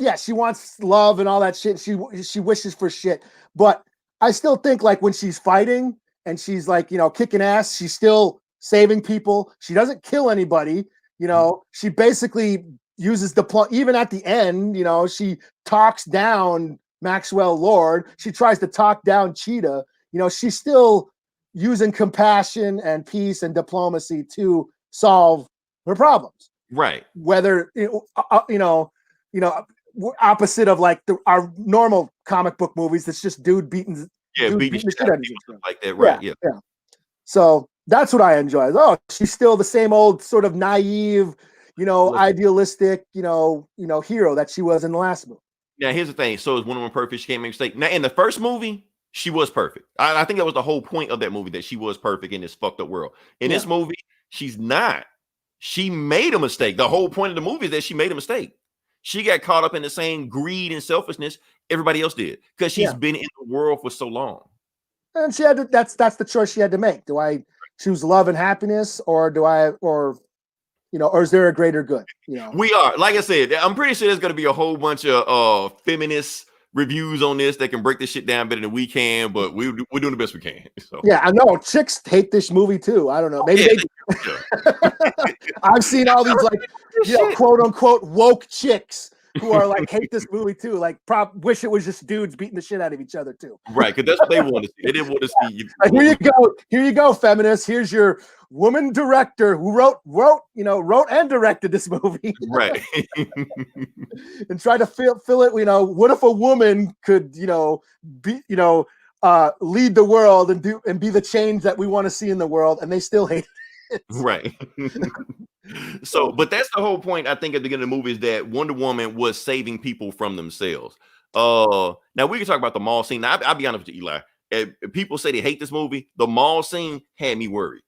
love and all that shit. She wishes for shit. But I still think, like, when she's fighting and she's like, kicking ass, she's still saving people. She doesn't kill anybody. She basically uses even at the end, she talks down Maxwell Lord. She tries to talk down Cheetah. She's still using compassion and peace and diplomacy to solve her problems. Right. Whether, opposite of like our normal comic book movies, it's just dude beating the shit out of each other. Like that, right? Yeah. So that's what I enjoy. Oh, she's still the same old sort of naive, idealistic, hero that she was in the last movie. Now, here's the thing. So is Wonder Woman perfect? She can't make a mistake. Now, in the first movie, she was perfect. I think that was the whole point of that movie, that she was perfect in this fucked up world. In this movie, she's not. She made a mistake. The whole point of the movie is that she made a mistake. She got caught up in the same greed and selfishness everybody else did because she's been in the world for so long. And she had to, that's the choice she had to make. Do I choose love and happiness, or is there a greater good? We are, like I said, I'm pretty sure there's going to be a whole bunch of feminist reviews on this that can break this shit down better than we can, but we're doing the best we can. So. Yeah, I know chicks hate this movie too. I don't know. Maybe I've seen all these like quote unquote woke chicks who are like hate this movie too. Like wish it was just dudes beating the shit out of each other too. Right, because that's what they want to see. They didn't want to see you. Like, here you go, feminists. Here's your woman director who wrote and directed this movie. Right. And try to fill it, what if a woman could, be, lead the world and be the change that we want to see in the world, and they still hate it. Right. So, but that's the whole point, I think, at the beginning of the movie, is that Wonder Woman was saving people from themselves. Now we can talk about the mall scene. Now, I'll be honest with you, Eli. If people say they hate this movie, the mall scene had me worried.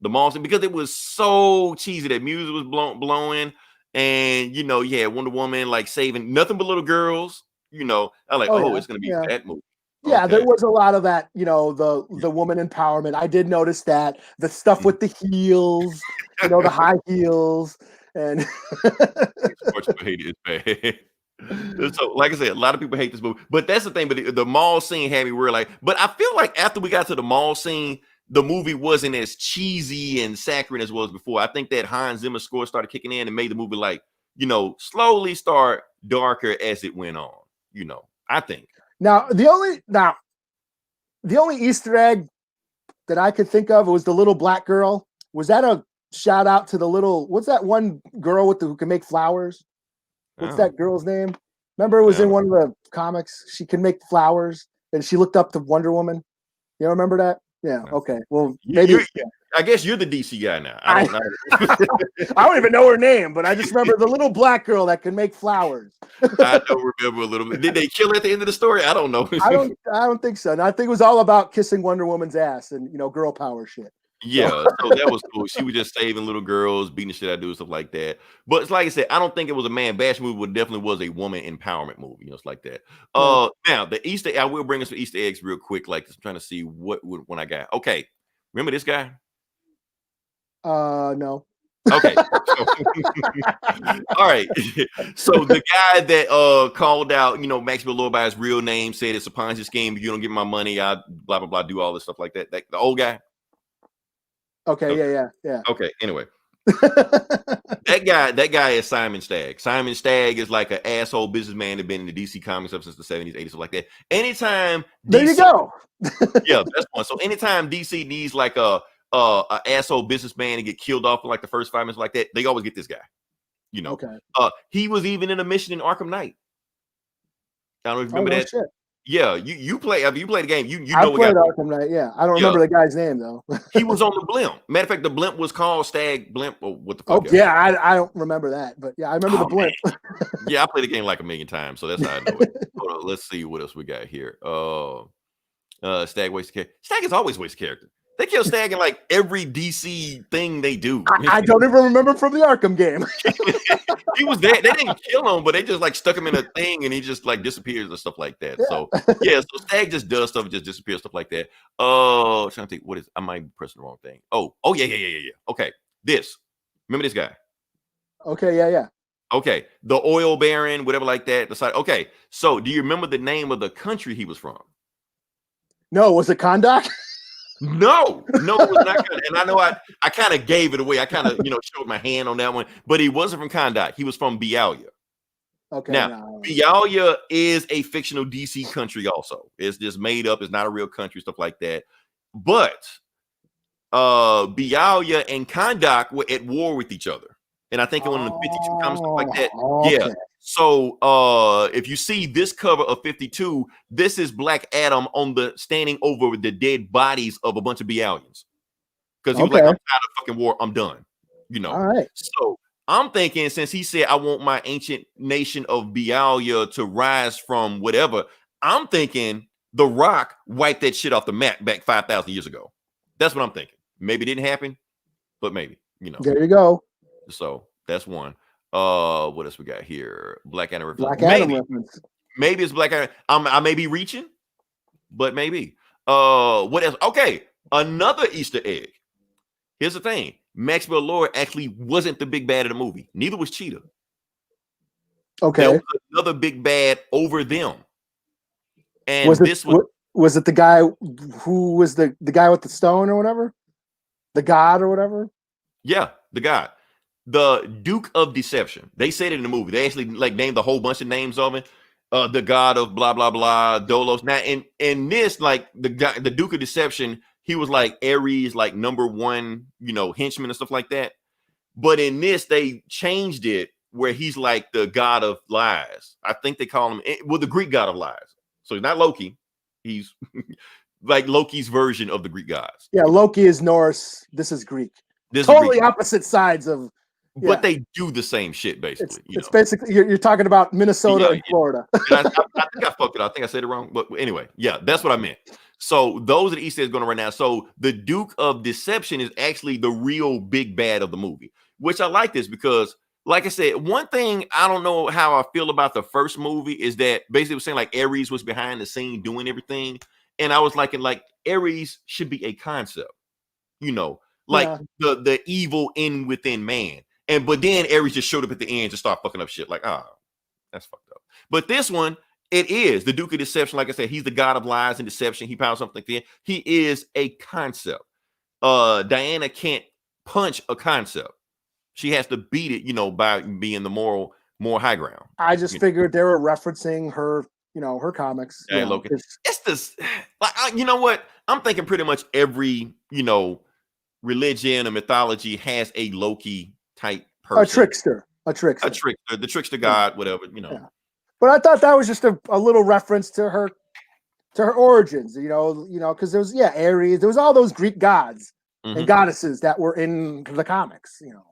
The mall scene, because it was so cheesy. That music was blowing, and you had Wonder Woman like saving nothing but little girls. I'm like, it's gonna be that movie. Yeah, there was a lot of that, the woman empowerment. I did notice that. The stuff with the heels, the high heels, and hate it bad. So, like I said, a lot of people hate this movie, but that's the thing. But the mall scene had me worried. Like, but I feel like after we got to the mall scene, the movie wasn't as cheesy and saccharine as it was before. I think that Hans Zimmer score started kicking in and made the movie slowly start darker as it went on. I think. Now the only Easter egg that I could think of was the little black girl Was that a shout out to the little? What's that one girl with who can make flowers? What's that girl's name? Remember, it was in one of the comics. She can make flowers, and she looked up to Wonder Woman. You remember that? Yeah. Okay. Well, maybe. I guess you're the DC guy now. I don't know. I don't even know her name, but I just remember the little black girl that can make flowers. I don't remember a little bit. Did they kill her at the end of the story? I don't know. I don't think so. And I think it was all about kissing Wonder Woman's ass and girl power shit. Yeah, so that was cool. She was just saving little girls, beating the shit out of dudes, stuff like that. But it's like I said, I don't think it was a man bash movie, but definitely was a woman empowerment movie. It's like that. Now the Easter, I will bring us some Easter eggs real quick. Like, just trying to see what when I got. Okay, remember this guy? No. Okay. All right. So the guy that called out, Maxwell Lord by his real name, said it's a Ponzi scheme. If you don't get my money, I blah blah blah, do all this stuff like that. The old guy. Okay. Yeah. Okay. Anyway, that guy is Simon Stagg. Simon Stagg is like an asshole businessman that been in the DC comics up since the 70s, 80s, stuff like that. Anytime there you go. Yeah, that's one. So anytime DC needs like a asshole businessman to get killed off in like the first 5 minutes like that, they always get this guy. Okay. He was even in a mission in Arkham Knight. I don't know if you remember that. Shit. Yeah, you play. I mean, you play the game. You know. I played Arkham Knight. Yeah, I don't remember the guy's name though. He was on the blimp. Matter of fact, the blimp was called Stag Blimp. Or what the fuck? Oh yeah, I don't remember that, but yeah, I remember the blimp. Yeah, I played the game like a million times, so that's how I know it. Hold on, let's see what else we got here. Stag wasted character. Stag is always wasted character. They kill Stag in like every DC thing they do. I don't even remember from the Arkham game. He was there. They didn't kill him, but they just like stuck him in a thing and he just like disappears and stuff like that. Yeah. So yeah, so Stag just does stuff, just disappears, stuff like that. I'm trying to think what is I might be pressing the wrong thing. Oh yeah. Okay. Remember this guy. Okay, yeah. Okay. The oil baron, whatever like that. Okay. So do you remember the name of the country he was from? No, was it Kondak? No, it was not good. And I know I kind of gave it away. I kind of, showed my hand on that one, but he wasn't from Kondak. He was from Bialya. Okay. Now, Bialya is a fictional DC country also. It's just made up. It's not a real country, stuff like that. But Bialya and Kondak were at war with each other. And I think in one of the 52 comics, stuff like that. Okay. Yeah. So if you see this cover of 52, this is Black Adam standing over the dead bodies of a bunch of Bialyans. Because he was like, I'm tired of fucking war, I'm done. All right. So I'm thinking, since he said I want my ancient nation of Bialya to rise from whatever, I'm thinking The Rock wiped that shit off the map back 5,000 years ago. That's what I'm thinking. Maybe it didn't happen, but maybe, There you go. So that's one. What else we got here? Black Adam reference. Maybe it's Black Adam. I may be reaching, but maybe. What else? Okay, another Easter egg. Here's the thing: Maxwell Lord actually wasn't the big bad of the movie. Neither was Cheetah. Okay, there was another big bad over them. And was it the guy who was the guy with the stone or whatever, the god or whatever? Yeah, the god. The Duke of Deception. They said it in the movie. They actually like named a whole bunch of names of it. The god of blah blah blah, Dolos. Now in this, like the Duke of Deception, he was like Ares, like number one, henchman and stuff like that. But in this, they changed it where he's like the god of lies. I think they call him the Greek god of lies. So he's not Loki. He's like Loki's version of the Greek gods. Yeah, Loki is Norse. This is Greek. Totally opposite sides of. Yeah. But they do the same shit, basically. It's basically you're talking about Minnesota and Florida. And I think I fucked it up. I think I said it wrong. But anyway, yeah, that's what I meant. So those are the Easter eggs going on right now. So the Duke of Deception is actually the real big bad of the movie, which I like this because, like I said, one thing I don't know how I feel about the first movie is that basically it was saying like Ares was behind the scene doing everything. And I was like Ares should be a concept, the evil in within man. But then Ares just showed up at the end to start fucking up shit. Like, that's fucked up. But this one, it is the Duke of Deception. Like I said, he's the god of lies and deception. He powers something like that. He is a concept. Diana can't punch a concept. She has to beat it, by being the more high ground. I just figured they were referencing her, her comics. It's this, you know what? I'm thinking pretty much every, religion or mythology has a Loki type A person. trickster. The trickster god, whatever, you know. Yeah. But I thought that was just a little reference to her origins, you know, because there was Ares, there was all those Greek gods and goddesses that were in the comics, you know.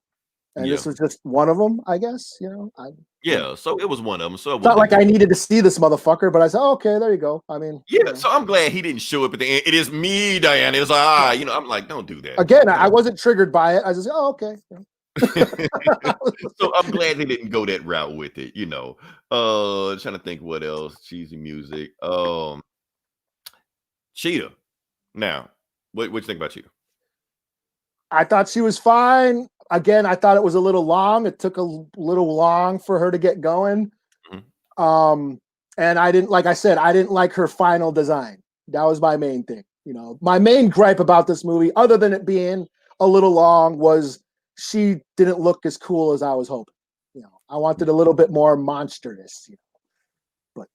And this was just one of them, I guess, you know. So it was one of them. So it's not like I needed to see this motherfucker, but I said, oh, okay, there you go. I mean, so I'm glad he didn't show up at the end. It is me, Diana. It's like, you know, I'm like, don't do that. Again, I wasn't triggered by it. I just, oh, okay. So I'm glad they didn't go that route with it, you know. Trying to think what else. Cheesy music. Cheetah. Now, what you think about Cheetah? I thought she was fine. Again, I thought it was a little long. It took a little long for her to get going. And I didn't, like I said, I didn't like her final design. That was my main thing. You know, my main gripe about this movie, other than it being a little long, was she didn't look as cool as I was hoping. You know, I wanted a little bit more monstrous, you know. But,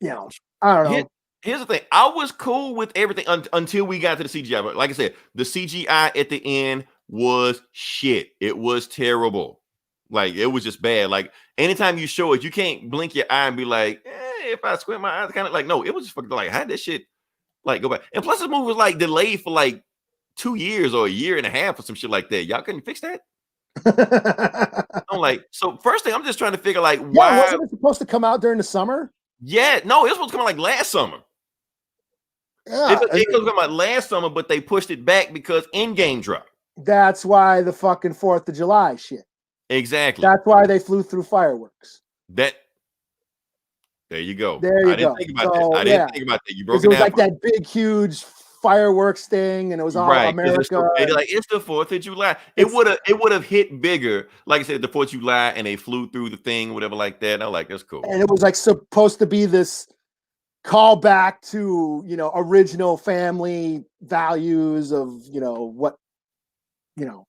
you know, I don't know. Here's the thing. I was cool with everything until we got to the CGI. But like I said, the CGI at the end was shit. It was terrible. Like, it was just bad. Like, anytime you show it, you can't blink your eye and be like, if I squint my eyes, kind of like, no, it was just fucking like, how did that shit like go back? And plus, this movie was like delayed for like 2 years or a year and a half or some shit like that. Y'all couldn't fix that? I'm like, so first thing, I'm just trying to figure like why wasn't it supposed to come out during the summer? Yeah, no, it was supposed to come out like last summer. Yeah, it could come out last summer, but they pushed it back because Endgame dropped. That's why the fucking 4th of July shit. Exactly. That's why they flew through fireworks. There you go. There you I didn't go. think about that. I didn't think about that. You broke it was down. Like that big, huge fireworks thing, and it was all America. It's the 4th of July. It would have hit bigger, like I said, the 4th of July, and they flew through the thing, whatever, like that. And I'm like, that's cool. And it was like supposed to be this callback to, you know, original family values of, you know, what, you know,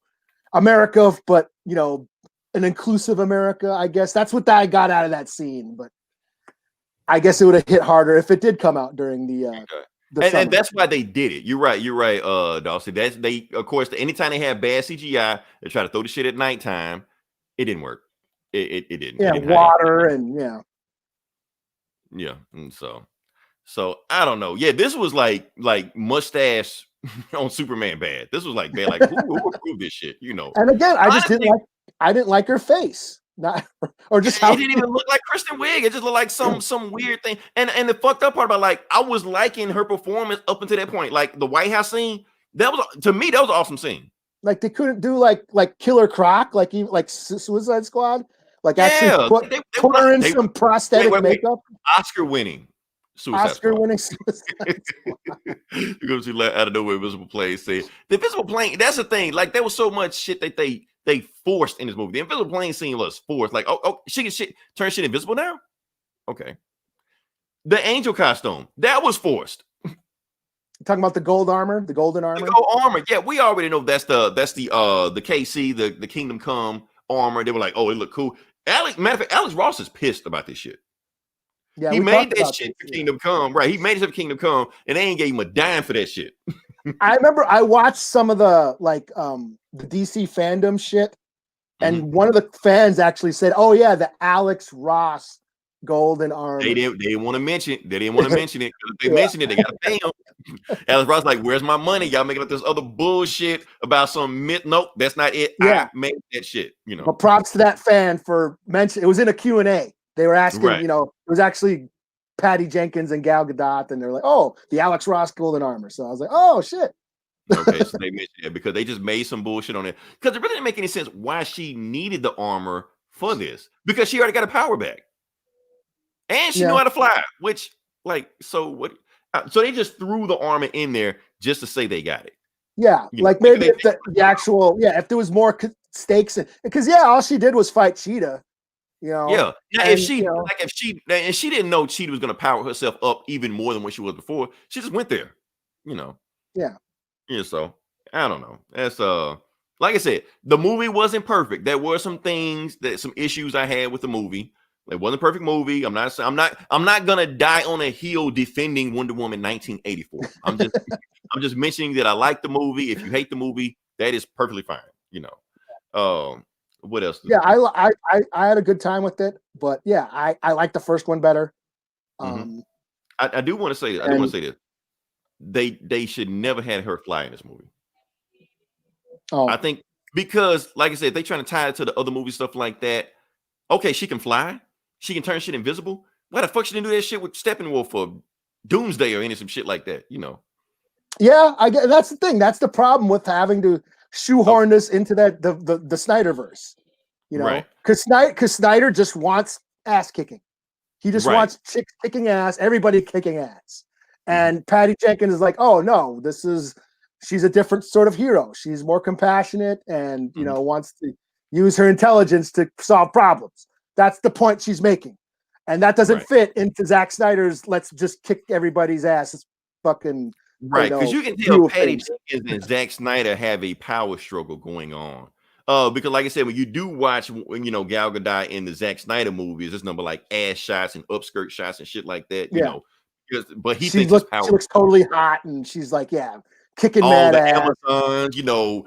America, but, you know, an inclusive America. I guess that's what I got out of that scene. But I guess it would have hit harder if it did come out during the and that's why they did it. You're right, Dawson. That's of course, anytime they have bad CGI, they try to throw the shit at nighttime. It didn't work. It didn't. Yeah, water and yeah. And so I don't know. Yeah, this was like mustache on Superman bad. This was like bad. Like who approved this shit? You know. And again, I didn't like her face. Not or just how it didn't even look like Kristen Wiig. It just looked like some weird thing. And the fucked up part about, like, I was liking her performance up until that point. Like the White House scene, that was, to me, that was an awesome scene. Like they couldn't do like Killer Croc, like even like Suicide Squad, like actually put her in some prosthetic makeup. Oscar winning Suicide Squad. Because she let out of nowhere Invisible Plane say the Invisible Plane. That's the thing. Like there was so much shit that they forced in this movie. The Invisible Plane scene was forced. Like, she can turn shit invisible now? Okay. The angel costume, that was forced. Talking about the golden armor? The gold armor. Yeah, we already know that's the KC, the Kingdom Come armor. They were like, oh, it looked cool. Matter of fact, Alex Ross is pissed about this shit. Yeah, he made that shit for Kingdom Come, right? He made it for Kingdom Come, and they ain't gave him a dime for that shit. I remember I watched some of the the DC fandom shit, and one of the fans actually said, "Oh yeah, the Alex Ross golden armor." They didn't want to mention it. They didn't want to mention it. If they mentioned it, they gotta pay him. Alex Ross like, "Where's my money? Y'all making up this other bullshit about some myth? Nope, that's not it. Yeah. I made that shit." You know. But props to that fan for mentioning. It was in a Q&A. They were asking, you know, it was actually Patty Jenkins and Gal Gadot, and they're like, "Oh, the Alex Ross golden armor." So I was like, "Oh shit." Okay, so they mentioned it because they just made some bullshit on it. Because it really didn't make any sense why she needed the armor for this. Because she already got a power back, and she knew how to fly. Which, like, so what? So they just threw the armor in there just to say they got it. Yeah, like maybe if the actual if there was more stakes, because all she did was fight Cheetah. You know, yeah. Now, if she didn't know Cheetah was going to power herself up even more than what she was before, she just went there. You know. Yeah. Yeah. So I don't know. That's like I said, the movie wasn't perfect. There were some issues I had with the movie. It wasn't a perfect movie. I'm not gonna die on a hill defending Wonder Woman 1984. I'm just mentioning that I like the movie. If you hate the movie, that is perfectly fine. You know, what else? Yeah, I had a good time with it, but yeah, I like the first one better. I do want to say this. I do want to say this. They should never had her fly in this movie. I think because, like I said, they trying to tie it to the other movie stuff like that. Okay, she can fly. She can turn shit invisible. Why the fuck she didn't do that shit with Steppenwolf or Doomsday or any some shit like that? You know. Yeah, I get that's the thing. That's the problem with having to shoehorn this into that the Snyderverse. You know, Right. because Snyder just wants ass kicking. He just wants chicks kicking ass, everybody kicking ass. And Patty Jenkins is like, oh no, she's a different sort of hero. She's more compassionate and you know wants to use her intelligence to solve problems. That's the point she's making. And that doesn't fit into Zack Snyder's let's just kick everybody's ass. It's fucking right. Because you can tell Patty Jenkins and Zack Snyder have a power struggle going on. Because like I said, when you do watch, you know, Gal Gadot in the Zack Snyder movies, there's number like ass shots and upskirt shots and shit like that, you know. But she looks totally hot, and she's like, kicking all mad the ass. Amazons, you know,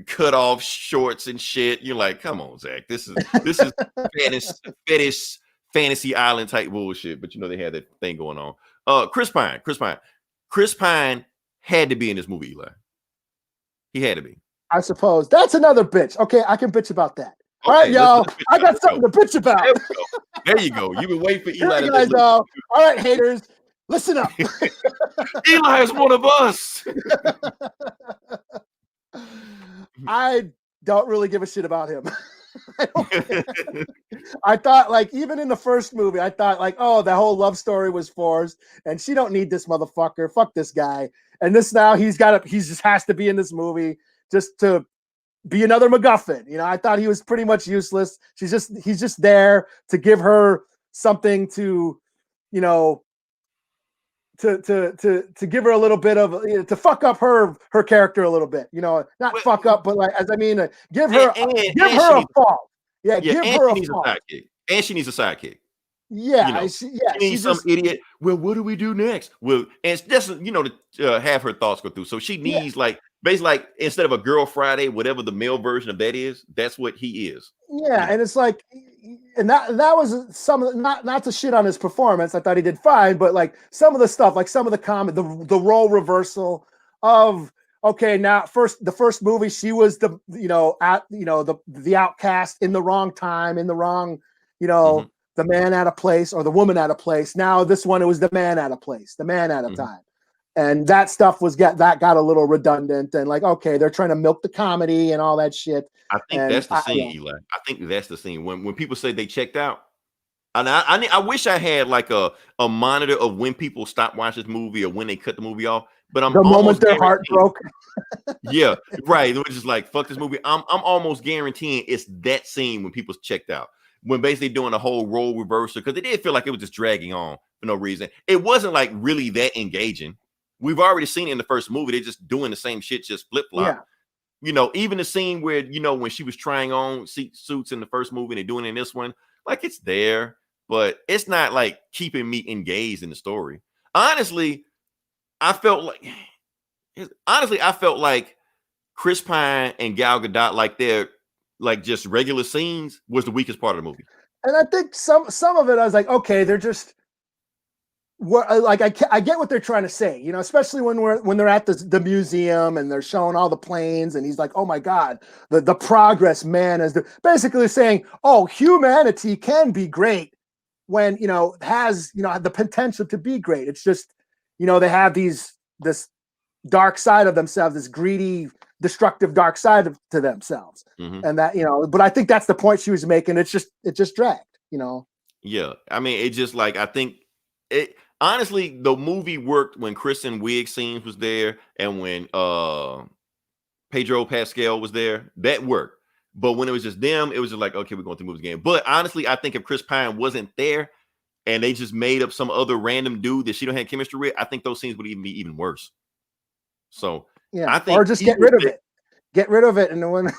cut off shorts and shit. You're like, come on, Zach, this is fetish fantasy island type bullshit. But you know, they had that thing going on. Chris Pine had to be in this movie, Eli. He had to be. I suppose that's another bitch. Okay, I can bitch about that. All right, y'all. I got something to bitch about. There you go. You've been waiting for Eli to guys, all right, haters, listen up. Eli is one of us. I don't really give a shit about him. I thought, like, even in the first movie, I thought, like, oh, the whole love story was forced, and she don't need this motherfucker. Fuck this guy. And this now he just has to be in this movie just to be another MacGuffin. You know, I thought he was pretty much useless. He's just there to give her something to, you know, to give her a little bit of, you know, to fuck up her character a little bit, you know, not fuck up, but like, as I mean, give her a fault. Yeah, give her a fault. And she needs a sidekick. Yeah, you know, she needs some idiot. Well, what do we do next? Well, and just, you know, to have her thoughts go through. So she needs like basically like instead of a Girl Friday, whatever the male version of that is, that's what he is. Yeah, and it's like, and that was some of the, not to shit on his performance. I thought he did fine, but like some of the stuff, like some of the comment, the role reversal of okay, now the first movie she was the the outcast in the wrong time, in the wrong, you know, the man out of place or the woman out of place. Now this one, it was the man out of place, the man out of time. And that stuff got a little redundant and like, okay, they're trying to milk the comedy and all that shit. I think that's the scene, Eli. I think that's the scene when people say they checked out. And I wish I had like a monitor of when people stop watching this movie or when they cut the movie off. But I'm the moment their heart broke. Yeah, right. It was just like fuck this movie. I'm almost guaranteeing it's that scene when people checked out. When basically doing a whole role reversal, because it did feel like it was just dragging on for no reason. It wasn't like really that engaging. We've already seen it in the first movie. They're just doing the same shit, just flip-flop. Yeah. You know, even the scene where, you know, when she was trying on suits in the first movie and they're doing it in this one, like it's there, but it's not like keeping me engaged in the story. Honestly, I felt like Chris Pine and Gal Gadot, like their like just regular scenes, was the weakest part of the movie. And I think some of it, I was like, okay, they're just like I get what they're trying to say, you know, especially when they're at the museum and they're showing all the planes, and he's like, oh my God, the progress man is basically saying, oh, humanity can be great when, you know, has, you know, the potential to be great. It's just, you know, they have this dark side of themselves, this greedy, destructive dark side to themselves. And that, you know, but I think that's the point she was making. It just dragged, you know. Yeah. I mean, it just like, I think it honestly, the movie worked when Kristen Wiig scenes was there and when Pedro Pascal was there. That worked. But when it was just them, it was just like, okay, we're going through movies again. But honestly, I think if Chris Pine wasn't there and they just made up some other random dude that she don't have chemistry with, I think those scenes would even be even worse. So yeah, I think, or just get rid of it. Get rid of it, and when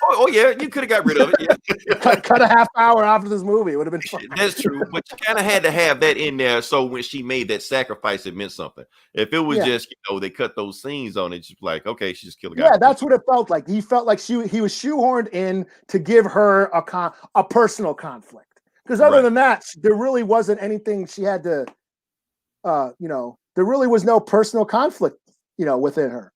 Oh yeah, you could have got rid of it. Yeah. cut a half hour after this movie. It would have been fun. That's true, but you kind of had to have that in there. So when she made that sacrifice, it meant something. If it was just, they cut those scenes on it, just like, okay, she just killed a guy. Yeah, that's what it felt like. He felt like he was shoehorned in to give her a personal conflict. Because other than that, there really wasn't anything she had to, there really was no personal conflict, within her.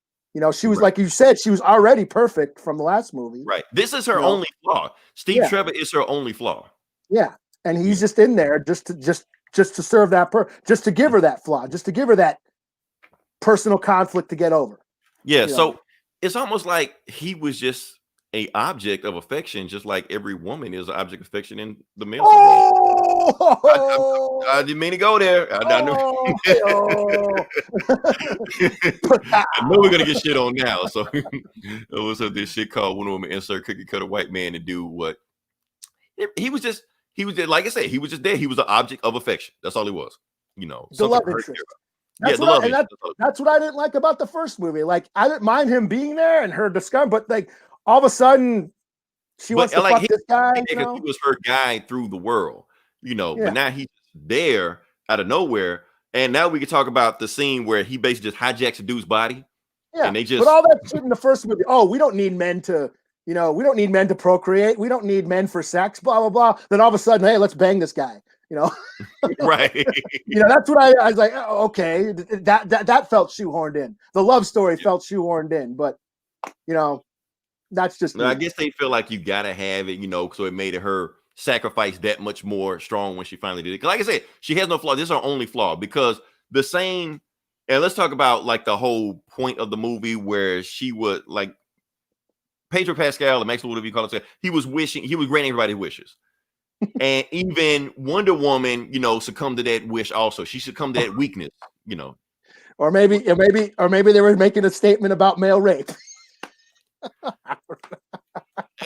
She was, like you said, she was already perfect from the last movie. Right. This is her only flaw. Steve Trevor is her only flaw. Yeah. And he's just in there just to serve that just to give her that flaw, just to give her that personal conflict to get over. Yeah. So it's almost like he was just a object of affection, just like every woman is an object of affection in the male. I didn't mean to go there. I know we're gonna get shit on now. So it was this shit called Wonder Woman insert cookie cutter white man and do what he was just like I said, he was just there. He was an object of affection. That's all he was. The love interest. That's what I didn't like about the first movie. Like, I didn't mind him being there and her discovery, but like all of a sudden she wants to fuck this guy. He was her guy through the world, but now he's there out of nowhere. And now we can talk about the scene where he basically just hijacks a dude's body. Yeah, and they just but all that shit in the first movie. Oh, we don't need men to, we don't need men to procreate. We don't need men for sex. Blah blah blah. Then all of a sudden, hey, let's bang this guy. Right. That's what I was like. Oh, okay, that felt shoehorned in. The love story felt shoehorned in, but that's just. I guess they feel like you gotta have it, so it made her sacrifice that much more strong when she finally did it. Like I said, she has no flaw. This is her only flaw because the same. And let's talk about like the whole point of the movie where she would like Pedro Pascal or Maxwell, whatever you call it. He was granting everybody wishes. And even Wonder Woman, succumbed to that wish also. She succumbed to that weakness, Or maybe they were making a statement about male rape.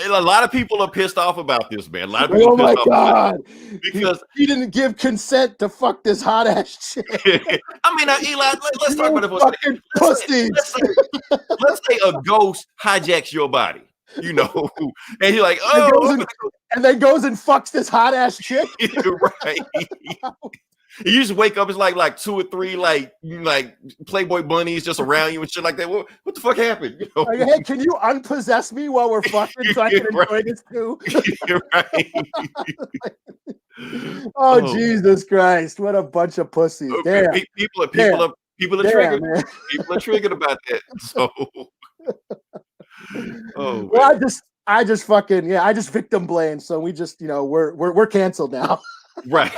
A lot of people are pissed off about this, man. A lot of people oh my God. Because he didn't give consent to fuck this hot ass chick. I mean, Eli, let's talk about it for a second. Let's say a ghost hijacks your body. And you're like, and then goes and fucks this hot ass chick. Right. You just wake up, it's like 2 or 3 like Playboy bunnies just around you and shit like that. What the fuck happened? Like, hey, can you unpossess me while we're fucking so I can enjoy this too? Right. Oh, Jesus Christ! What a bunch of pussies! Damn. People are triggered. Man. People are triggered about that. So. Oh, well, I just fucking I just victim blame. So we just we're canceled now. Right.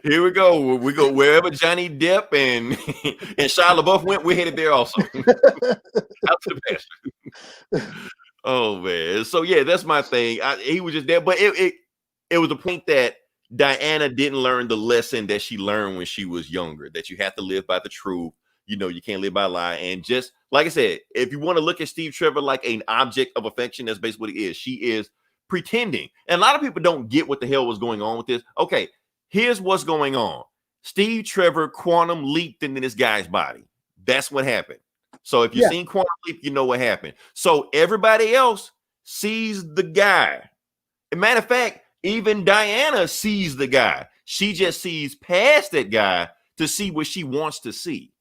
Here we go. We go wherever Johnny Depp and Shia LaBeouf went. We're headed there also. Out to the pasture. Oh man. So yeah, that's my thing. He was just there, but it was a point that Diana didn't learn the lesson that she learned when she was younger. That you have to live by the truth. You can't live by a lie. And just like I said, if you want to look at Steve Trevor like an object of affection, that's basically what he is. She is pretending. And a lot of people don't get what the hell was going on with this. Okay, here's what's going on. Steve Trevor quantum leaped into this guy's body. That's what happened. So if you've seen quantum leap, you know what happened. So everybody else sees the guy. As a matter of fact, even Diana sees the guy. She just sees past that guy to see what she wants to see.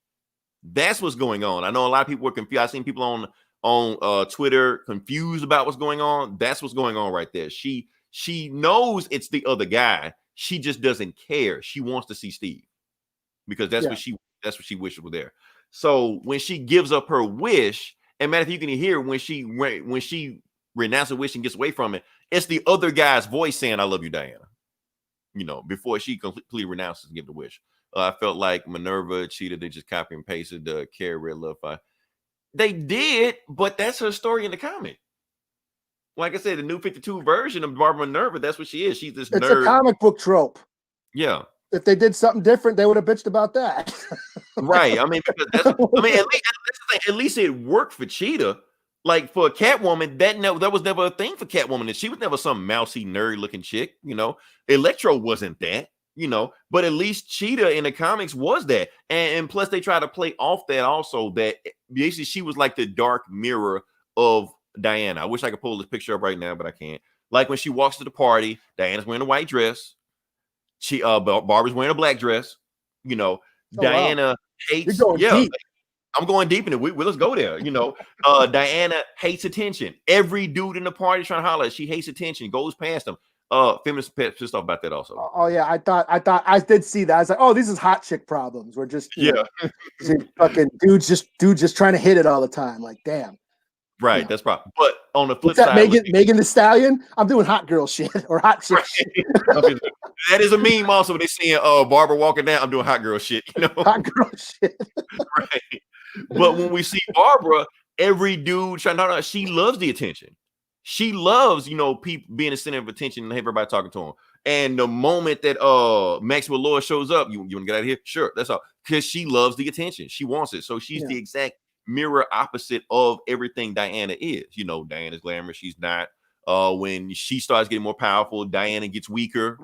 That's what's going on. I know a lot of people were confused. I've seen people on Twitter confused about what's going on. That's what's going on right there. She knows it's the other guy. She just doesn't care. She wants to see Steve because that's what she wished was there. So when she gives up her wish, and man, if you can hear when she renounces a wish and gets away from it, it's the other guy's voice saying, "I love you, Diana." Before she completely renounces and give the wish. I felt like Minerva cheated. They just copy and pasted the Carrie Red Love Fire. They did, but that's her story in the comic. Like I said, the new 52 version of Barbara Minerva, that's what she is. She's this nerd. It's a comic book trope. Yeah. If they did something different, they would have bitched about that. Right. I mean, because at least it worked for Cheetah. Like for Catwoman, that was never a thing for Catwoman. And she was never some mousy, nerd looking chick. Electro wasn't that. But at least Cheetah in the comics was that. And plus they try to play off that also, that basically she was like the dark mirror of Diana. I wish I could pull this picture up right now, but I can't. Like when she walks to the party, Diana's wearing a white dress. Barbara's wearing a black dress. You know, Diana Wow. You're hates. going Yeah, deep. I'm going deep in it. Let's go there. You know, Diana hates attention. Every dude in the party trying to holler. She hates attention. Goes past them. Feminist pissed off about that also. Oh yeah, I did see that. I was like, oh, these is hot chick problems. We're just fucking dudes just trying to hit it all the time. Like, damn. Right, that's right. But on the flip What's that, side, Megan the Stallion? I'm doing hot girl shit or hot chick shit. That is a meme also when they seeing Barbara walking down. I'm doing hot girl shit, you know. Hot girl shit. Right. But when we see Barbara, every dude trying to, she loves the attention. She loves, people being the center of attention and everybody talking to him. And the moment that Maxwell Lord shows up, you want to get out of here? Sure, that's all. Because she loves the attention. She wants it. So she's the exact mirror opposite of everything Diana is. Diana's glamorous. She's not. When she starts getting more powerful, Diana gets weaker.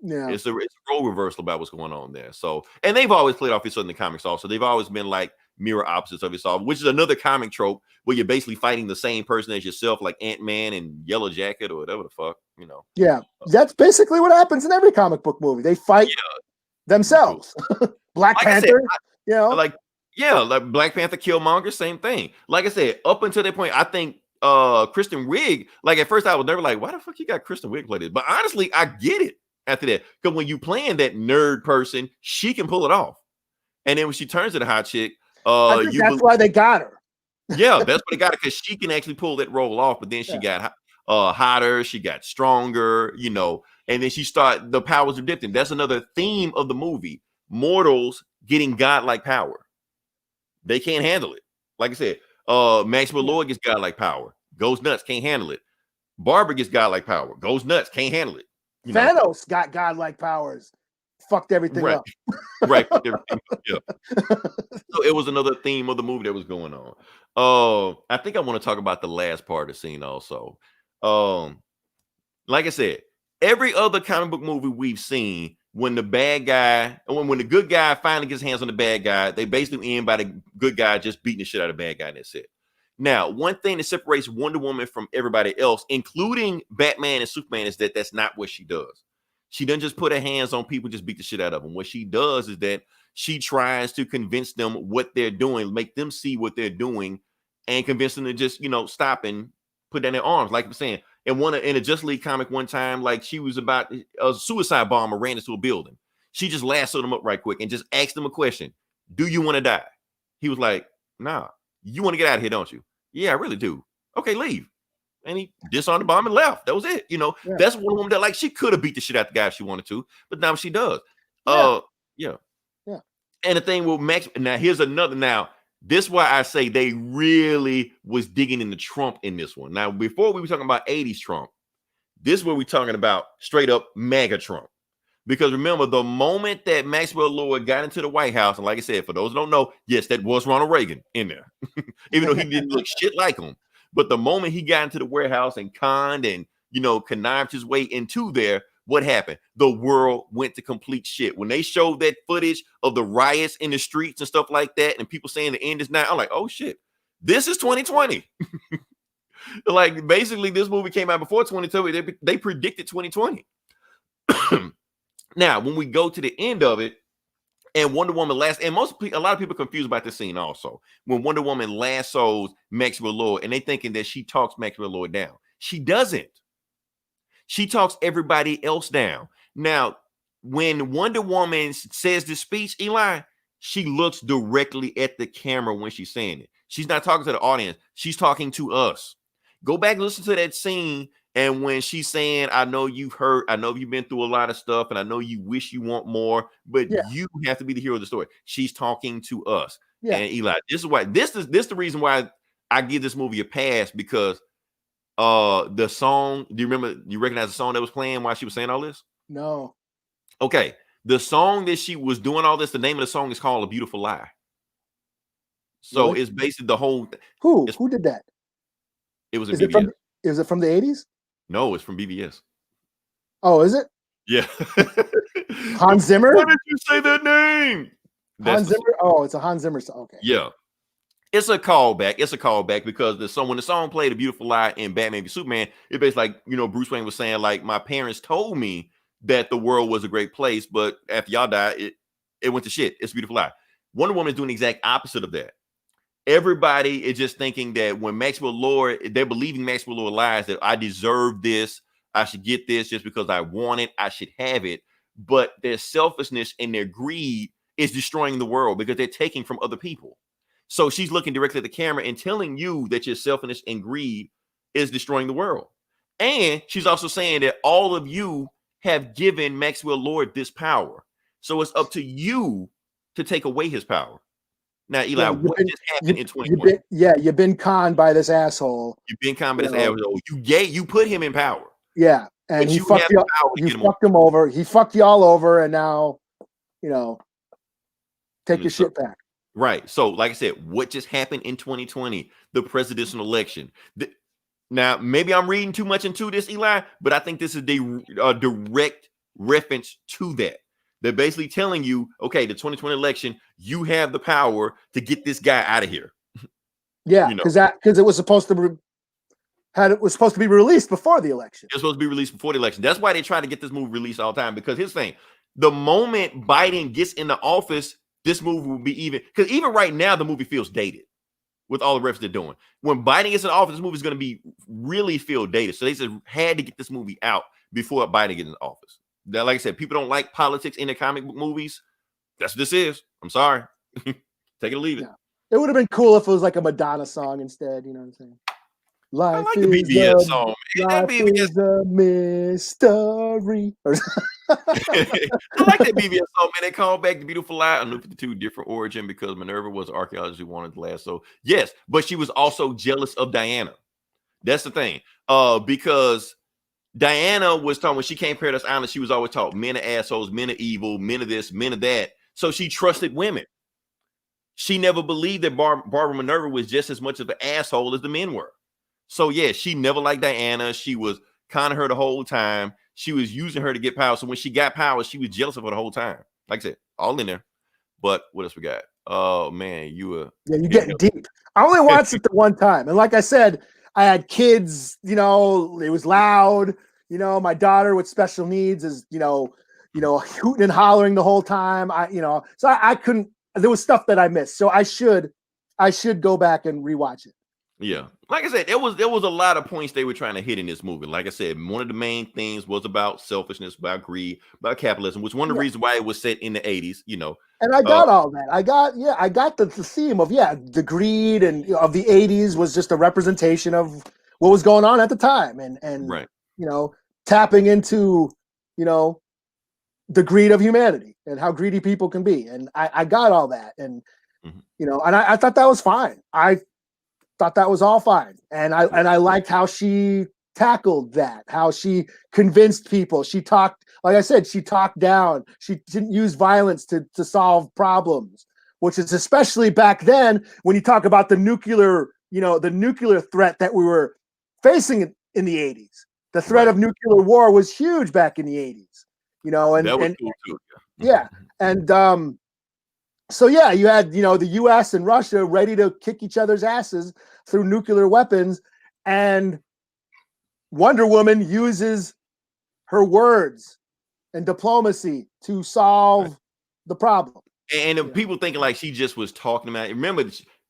It's a role reversal about what's going on there. So, and they've always played off each other in the comics also. They've always been like mirror opposites of each other, which is another comic trope where you're basically fighting the same person as yourself, like Ant-Man and Yellow Jacket or whatever the fuck, Yeah, that's basically what happens in every comic book movie. They fight themselves. Black Panther, like Black Panther, Killmonger, same thing. Like I said, up until that point, I think Kristen Wiig, like at first I was never like, why the fuck you got Kristen Wiig play this? But honestly, I get it after that. Because when you playing that nerd person, she can pull it off. And then when she turns to the hot chick, I think that's why they got her. Yeah, that's what they got her, because she can actually pull that role off. But then she got hotter, she got stronger, and then the powers are different. That's another theme of the movie. Mortals getting godlike power. They can't handle it. Like I said, Maxwell Lord gets godlike power. Goes nuts, can't handle it. Barbara gets godlike power. Goes nuts, can't handle it. Thanos got godlike powers. Fucked everything up. Right. Yeah. So it was another theme of the movie that was going on. I think I want to talk about the last part of the scene also. Like I said, every other comic book movie we've seen, when the bad guy, when the good guy finally gets hands on the bad guy, they basically end by the good guy just beating the shit out of the bad guy, and that's it. Now, one thing that separates Wonder Woman from everybody else, including Batman and Superman, is that that's not what she does. She doesn't just put her hands on people, just beat the shit out of them. What she does is that she tries to convince them what they're doing, make them see what they're doing, and convince them to just, stop and put down their arms. Like I'm saying, in a Justice League comic one time, like she was about a suicide bomber ran into a building. She just lassoed him up right quick and just asked him a question. Do you want to die? He was like, nah. You want to get out of here, don't you? Yeah, I really do. Okay, leave. And he disarmed the bomb and left. That was it. That's one woman that, like, she could have beat the shit out the guy if she wanted to, but now she does. Yeah. And the thing with Max, now here's another. Now, this is why I say they really was digging into Trump in this one. Now, before we were talking about 80s Trump, this is what we're talking about straight up MAGA Trump. Because remember, the moment that Maxwell Lord got into the White House, and like I said, for those who don't know, yes, that was Ronald Reagan in there, even though he didn't look shit like him. But the moment he got into the warehouse and conned and, connived his way into there, what happened? The world went to complete shit. When they showed that footage of the riots in the streets and stuff like that, and people saying the end is now, I'm like, oh shit, this is 2020. Like, basically, this movie came out before 2020. They predicted 2020. Now, when we go to the end of it, and Wonder Woman a lot of people are confused about this scene also. When Wonder Woman lassos Maxwell Lord, and they thinking that she talks Maxwell Lord down. She doesn't. She talks everybody else down. Now, when Wonder Woman says this speech, Eli, she looks directly at the camera when she's saying it. She's not talking to the audience. She's talking to us. Go back and listen to that scene. And when she's saying, I know you've hurt, I know you've been through a lot of stuff, and I know you wish you want more, but you have to be the hero of the story. She's talking to us. Yeah. And Eli, this is the reason why I give this movie a pass, because the song, you recognize the song that was playing while she was saying all this? No. Okay. The song that she was doing all this, the name of the song is called A Beautiful Lie. So It's basically the whole thing. Who did that? It was in BBS. Is it from the 80s? No, it's from BBS. Oh, is it? Yeah. Hans Zimmer? Why did you say that name? Hans Zimmer? Oh, it's a Hans Zimmer song. Okay. Yeah. It's a callback. It's a callback because when the song played "A Beautiful Lie" in Batman v Superman, it basically like, you know, Bruce Wayne was saying, like, my parents told me that the world was a great place, but after y'all died, it went to shit. It's a beautiful lie. Wonder Woman is doing the exact opposite of that. Everybody is just thinking that when Maxwell Lord, they're believing Maxwell Lord lies, that I deserve this, I should get this just because I want it, I should have it. But their selfishness and their greed is destroying the world because they're taking from other people. So she's looking directly at the camera and telling you that your selfishness and greed is destroying the world. And she's also saying that all of you have given Maxwell Lord this power. So it's up to you to take away his power. Now, Eli, Yeah, what just happened in 2020? You've been conned by this asshole. You've been conned by this asshole. You put him in power. Yeah, and he fucked you. You fucked him over. He fucked you all over, and now, you know, take your shit back. Right. So, like I said, what just happened in 2020? The presidential election. Now, maybe I'm reading too much into this, Eli, but I think this is a direct reference to that. They're basically telling you, okay, the 2020 election, you have the power to get this guy out of here. Yeah, because it was supposed to be released before the election. It was supposed to be released before the election. That's why they try to get this movie released all the time. Because here's the thing: the moment Biden gets in the office, this movie will be because even right now the movie feels dated with all the references they're doing. When Biden gets in the office, this movie is going to be really feel dated. So they just had to get this movie out before Biden gets in the office. Now, like I said, people don't like politics in the comic book movies. That's what this is. I'm sorry. Take it or leave it. Yeah. It would have been cool if it was like a Madonna song instead. You know what I'm saying? Life I like the BBS song. Life is a mystery. I like that BBS song, man. They called back The Beautiful Lie. I knew for the two different origin because Minerva was an archaeologist who wanted to last. So yes, but she was also jealous of Diana. That's the thing. Because Diana was talking when she came to Paradise Island, she was always taught men are assholes, men are evil, men are this, men are that. So she trusted women. She never believed that Barbara Minerva was just as much of an asshole as the men were. So yeah, she never liked Diana. She was kind of her the whole time. She was using her to get power. So when she got power, she was jealous of her the whole time. Like I said, all in there. But what else we got? Oh man, you're getting deep. I only watched it the one time, and like I said, I had kids. You know, it was loud. You know, my daughter with special needs is hooting and hollering the whole time. So I couldn't. There was stuff that I missed. So I should go back and rewatch it. Yeah, like I said, there was a lot of points they were trying to hit in this movie. Like I said, one of the main things was about selfishness, about greed, about capitalism, which one of the reasons why it was set in the 80s. You know, and I got all that. I got the theme of the greed and of the 80s was just a representation of what was going on at the time, and right. Tapping into the greed of humanity and how greedy people can be, and I got all that, and and I thought that was fine. I thought that was all fine, and I liked how she tackled that, how she convinced people. She talked, like I said, she talked down. She didn't use violence to solve problems, which is especially back then when you talk about the nuclear threat that we were facing in the 80s. The threat of nuclear war was huge back in the 80s, and that was cool too. Yeah, and so yeah, you had the U.S. and Russia ready to kick each other's asses through nuclear weapons, and Wonder Woman uses her words and diplomacy to solve the problem. And people thinking like she just was talking about it. Remember,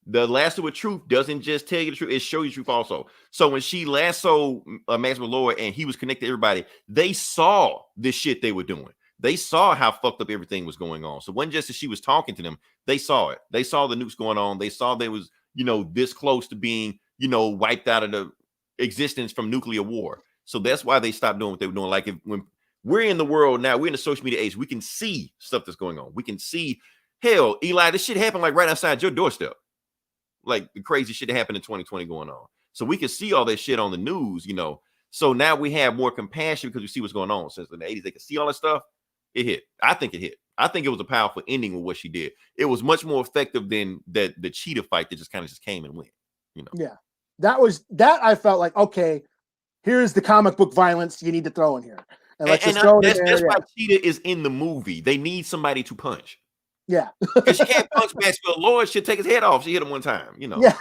the lasso of truth doesn't just tell you the truth; it shows you the truth also. So when she lassoed Maxwell Lord and he was connected to everybody, they saw this shit they were doing. They saw how fucked up everything was going on. So it wasn't just that she was talking to them. They saw it. They saw the nukes going on. They saw they was, this close to being, wiped out of the existence from nuclear war. So that's why they stopped doing what they were doing. Like when we're in the world now, we're in the social media age, we can see stuff that's going on. We can see, hell, Eli, this shit happened like right outside your doorstep. Like the crazy shit that happened in 2020 going on. So we can see all that shit on the news, So now we have more compassion because we see what's going on. Since in the 80s, they can see all that stuff. It hit. I think it hit. I think it was a powerful ending with what she did. It was much more effective than the cheetah fight that just kind of came and went. Yeah, that I felt like, okay, here's the comic book violence you need to throw in here, and let's just throw it in there. That's why cheetah is in the movie. They need somebody to punch. Yeah. Because she can't punch Maxwell Lord. She'll take his head off. She hit him one time, Yeah.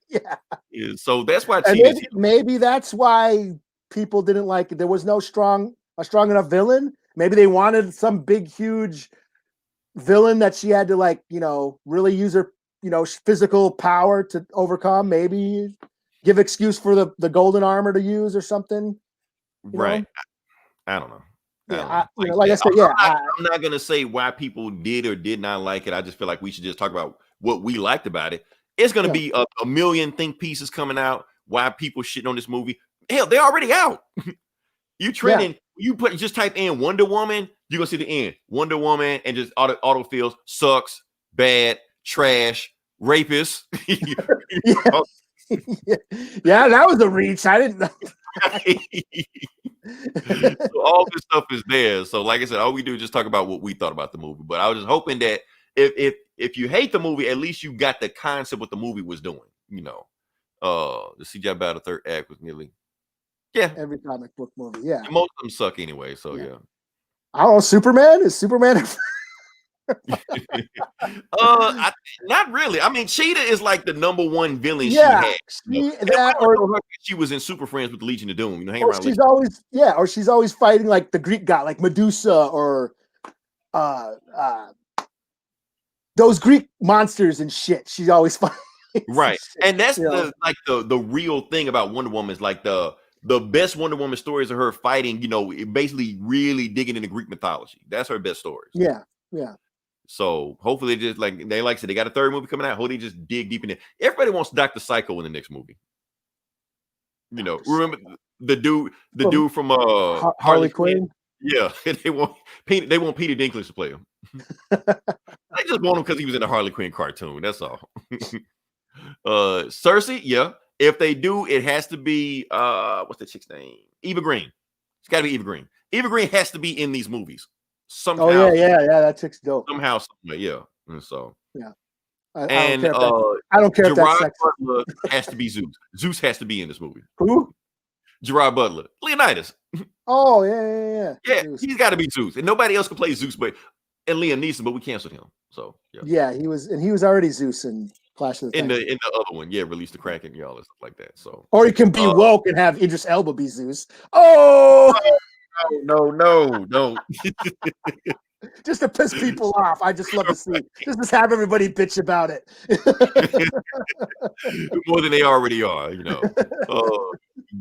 Yeah. Yeah, so that's why And Cheetah's maybe that's why people didn't like it. There was no strong enough villain. Maybe they wanted some big, huge villain that she had to like, really use her, physical power to overcome. Maybe give excuse for the golden armor to use or something. right. I don't know. Yeah, Like I said, yeah. I'm not gonna say why people did or did not like it. I just feel like we should just talk about what we liked about it. It's gonna be a million think pieces coming out. Why people shitting on this movie? Hell, they're already out. You trending? You just type in Wonder Woman. You're gonna see the end. Wonder Woman and just autofills sucks, bad, trash, rapist. Yeah. Yeah, that was a reach. I didn't know. So all this stuff is there. So, like I said, all we do is just talk about what we thought about the movie. But I was just hoping that if you hate the movie, at least you got the concept what the movie was doing. The CGI battle third act was nearly Every comic book movie. Yeah, and most of them suck anyway. So yeah. I don't know. Superman is Superman. Not really. I mean, Cheetah is like the number one villain she Yeah, had. She was in Super Friends with the Legion of Doom. Hanging around. She's always fighting like the Greek god, like Medusa or those Greek monsters and shit. She's always fighting. Right, and that's the real thing about Wonder Woman is like the best Wonder Woman stories are her fighting. Basically really digging into Greek mythology. That's her best stories. Yeah. So hopefully, just like I said, they got a third movie coming out. Hopefully, just dig deep in it. Everybody wants Dr. Psycho in the next movie. Remember the dude from Harley Quinn. Yeah, they want Peter Dinklage to play him. They just want him because he was in the Harley Quinn cartoon. That's all. Cersei, yeah. If they do, it has to be what's the chick's name? Eva Green. It's got to be Eva Green. Eva Green has to be in these movies. Somehow. Oh yeah. That chick's dope. Somehow, yeah. And so I don't care if that's Gerard Butler has to be Zeus. Zeus has to be in this movie. Who? Gerard Butler. Leonidas. Oh yeah. Yeah, he's got to be Zeus, and nobody else can play Zeus, and Liam Neeson, but we canceled him. So yeah, he was already Zeus in Clash of the in the other one, Release the Kraken, y'all, and stuff like that. So or he can be woke and have Idris Elba be Zeus. Oh no. Just to piss people off. I just love to see. Just have everybody bitch about it. More than they already are,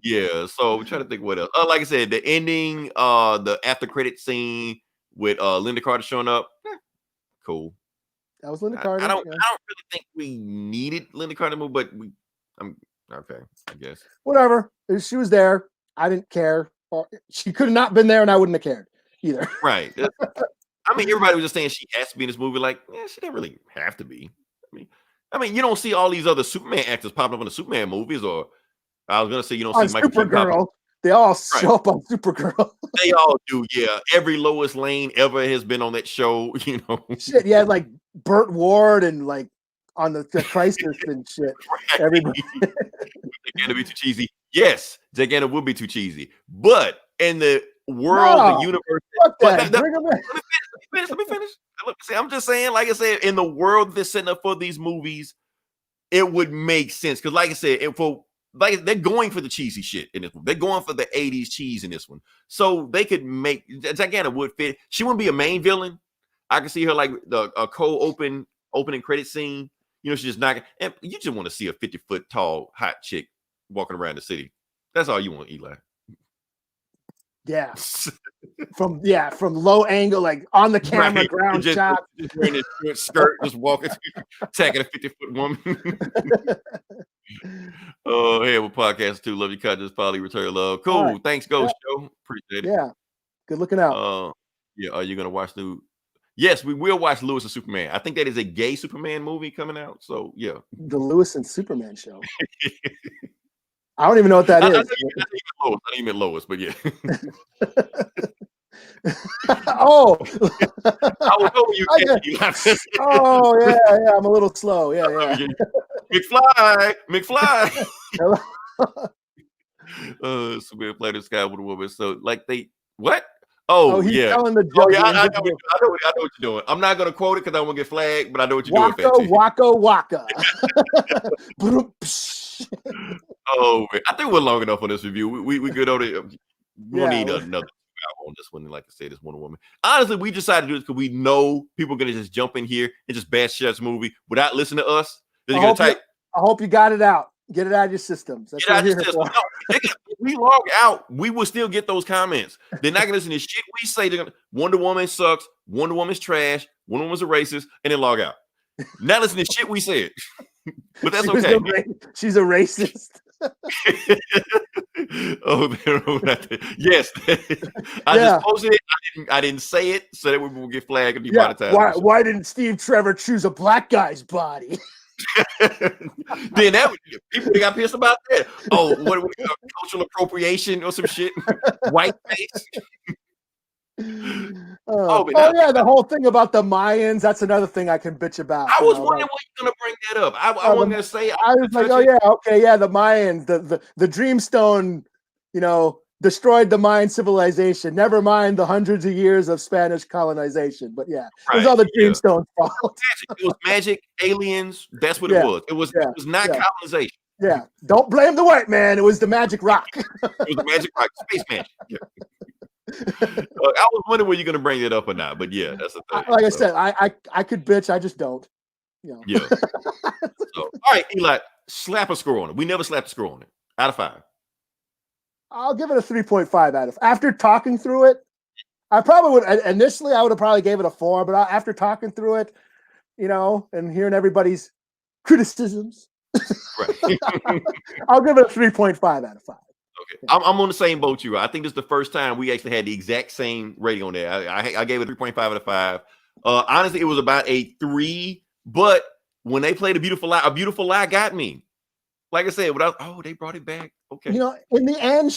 Yeah. So I'm trying to think what else. Like I said, the ending, the after credit scene with Linda Carter showing up. Cool. That was Linda Carter. I don't really think we needed Linda Carter move, but I'm okay, I guess. Whatever. She was there. I didn't care. She could have not been there, and I wouldn't have cared either. Right. I mean, everybody was just saying she has to be in this movie. Like, she didn't really have to be. I mean, you don't see all these other Superman actors popping up in the Superman movies, or I was gonna say you don't see Michael Supergirl. They all show up on Supergirl. They all do, yeah. Every Lois Lane ever has been on that show, Shit, yeah, like Burt Ward and like on the Crisis and shit. Right. Everybody. They're gonna be too cheesy. Yes, Gigantic would be too cheesy, but in the world, the universe. Let me finish. Look, see, I'm just saying, like I said, in the world that's setting up for these movies, it would make sense because, like I said, they're going for the cheesy shit in this one. They're going for the 80s cheese in this one, so they could make Gigantic would fit. She wouldn't be a main villain. I can see her like a opening credit scene. She's just knocking, and you just want to see a 50-foot tall hot chick walking around the city. That's all you want, Eli. Yeah. From low angle, like on the camera, right. Ground shot. Just wearing his skirt, just walking, attacking a 50-foot woman. Oh, hey, we're podcast too. Love you, cut this poly return love. Cool. Right. Thanks, Ghost Show. Appreciate it. Yeah. Good looking out. Yeah. Are you gonna watch new? Yes, we will watch Lewis and Superman. I think that is a gay Superman movie coming out. So yeah. The Lewis and Superman show. I don't even know what that is. I think you meant Lois, but yeah. Oh. I was hoping you Oh, yeah. I'm a little slow. Yeah. McFly. Superman played the sky with a woman. So, like, what? Oh, he's yeah. telling the Oh, judge. yeah, I know what you're doing. I'm not going to quote it because I won't get flagged, but I know what you're doing, Waka, waka, waka. Oh, man. I think we're long enough on this review. We good on it. We don't need another hour on this one. Like I said, it's Wonder Woman. Honestly, we decided to do this because we know people are going to just jump in here and just bash this movie without listening to us. I hope you got it out. Get it out of your systems. That's what we're here for. No, if we log out, we will still get those comments. They're not going to listen to shit we say. They're gonna, Wonder Woman sucks. Wonder Woman's trash. Wonder Woman's a racist. And then log out. Not listen to shit we said. But that's okay. She's a racist. Oh, yes. I just posted it. I didn't say it so that we will get flagged and demonetized. Why didn't Steve Trevor choose a black guy's body? Then people got pissed about that. Oh, what cultural appropriation or some shit? White face. The whole thing about the Mayans. That's another thing I can bitch about. I was wondering what you're gonna bring that up. I wasn't gonna say. I was like, the Mayans, the Dreamstone, destroyed the Mayan civilization. Never mind the hundreds of years of Spanish colonization. But it was all the Dreamstone's fault. It was magic, aliens. That's what it was. It was not colonization. Yeah, don't blame the white man. It was the magic rock. It was the magic rock, space magic. Yeah. I was wondering were you going to bring it up or not, but yeah, that's the thing. I said, I could bitch, I just don't. Yeah. All right, Eli, slap a score on it. We never slapped a score on it. Out of 5. I'll give it a 3.5 out of. After talking through it, I probably would. Initially, I would have probably gave it a 4, but after talking through it, and hearing everybody's criticisms, right. I'll give it a 3.5 out of 5. Okay, I'm on the same boat you are. I think this is the first time we actually had the exact same rating on there. I gave it 3.5 out of 5. Honestly, it was about a 3, but when they played a beautiful lie got me. Like I said, they brought it back. Okay. In the end,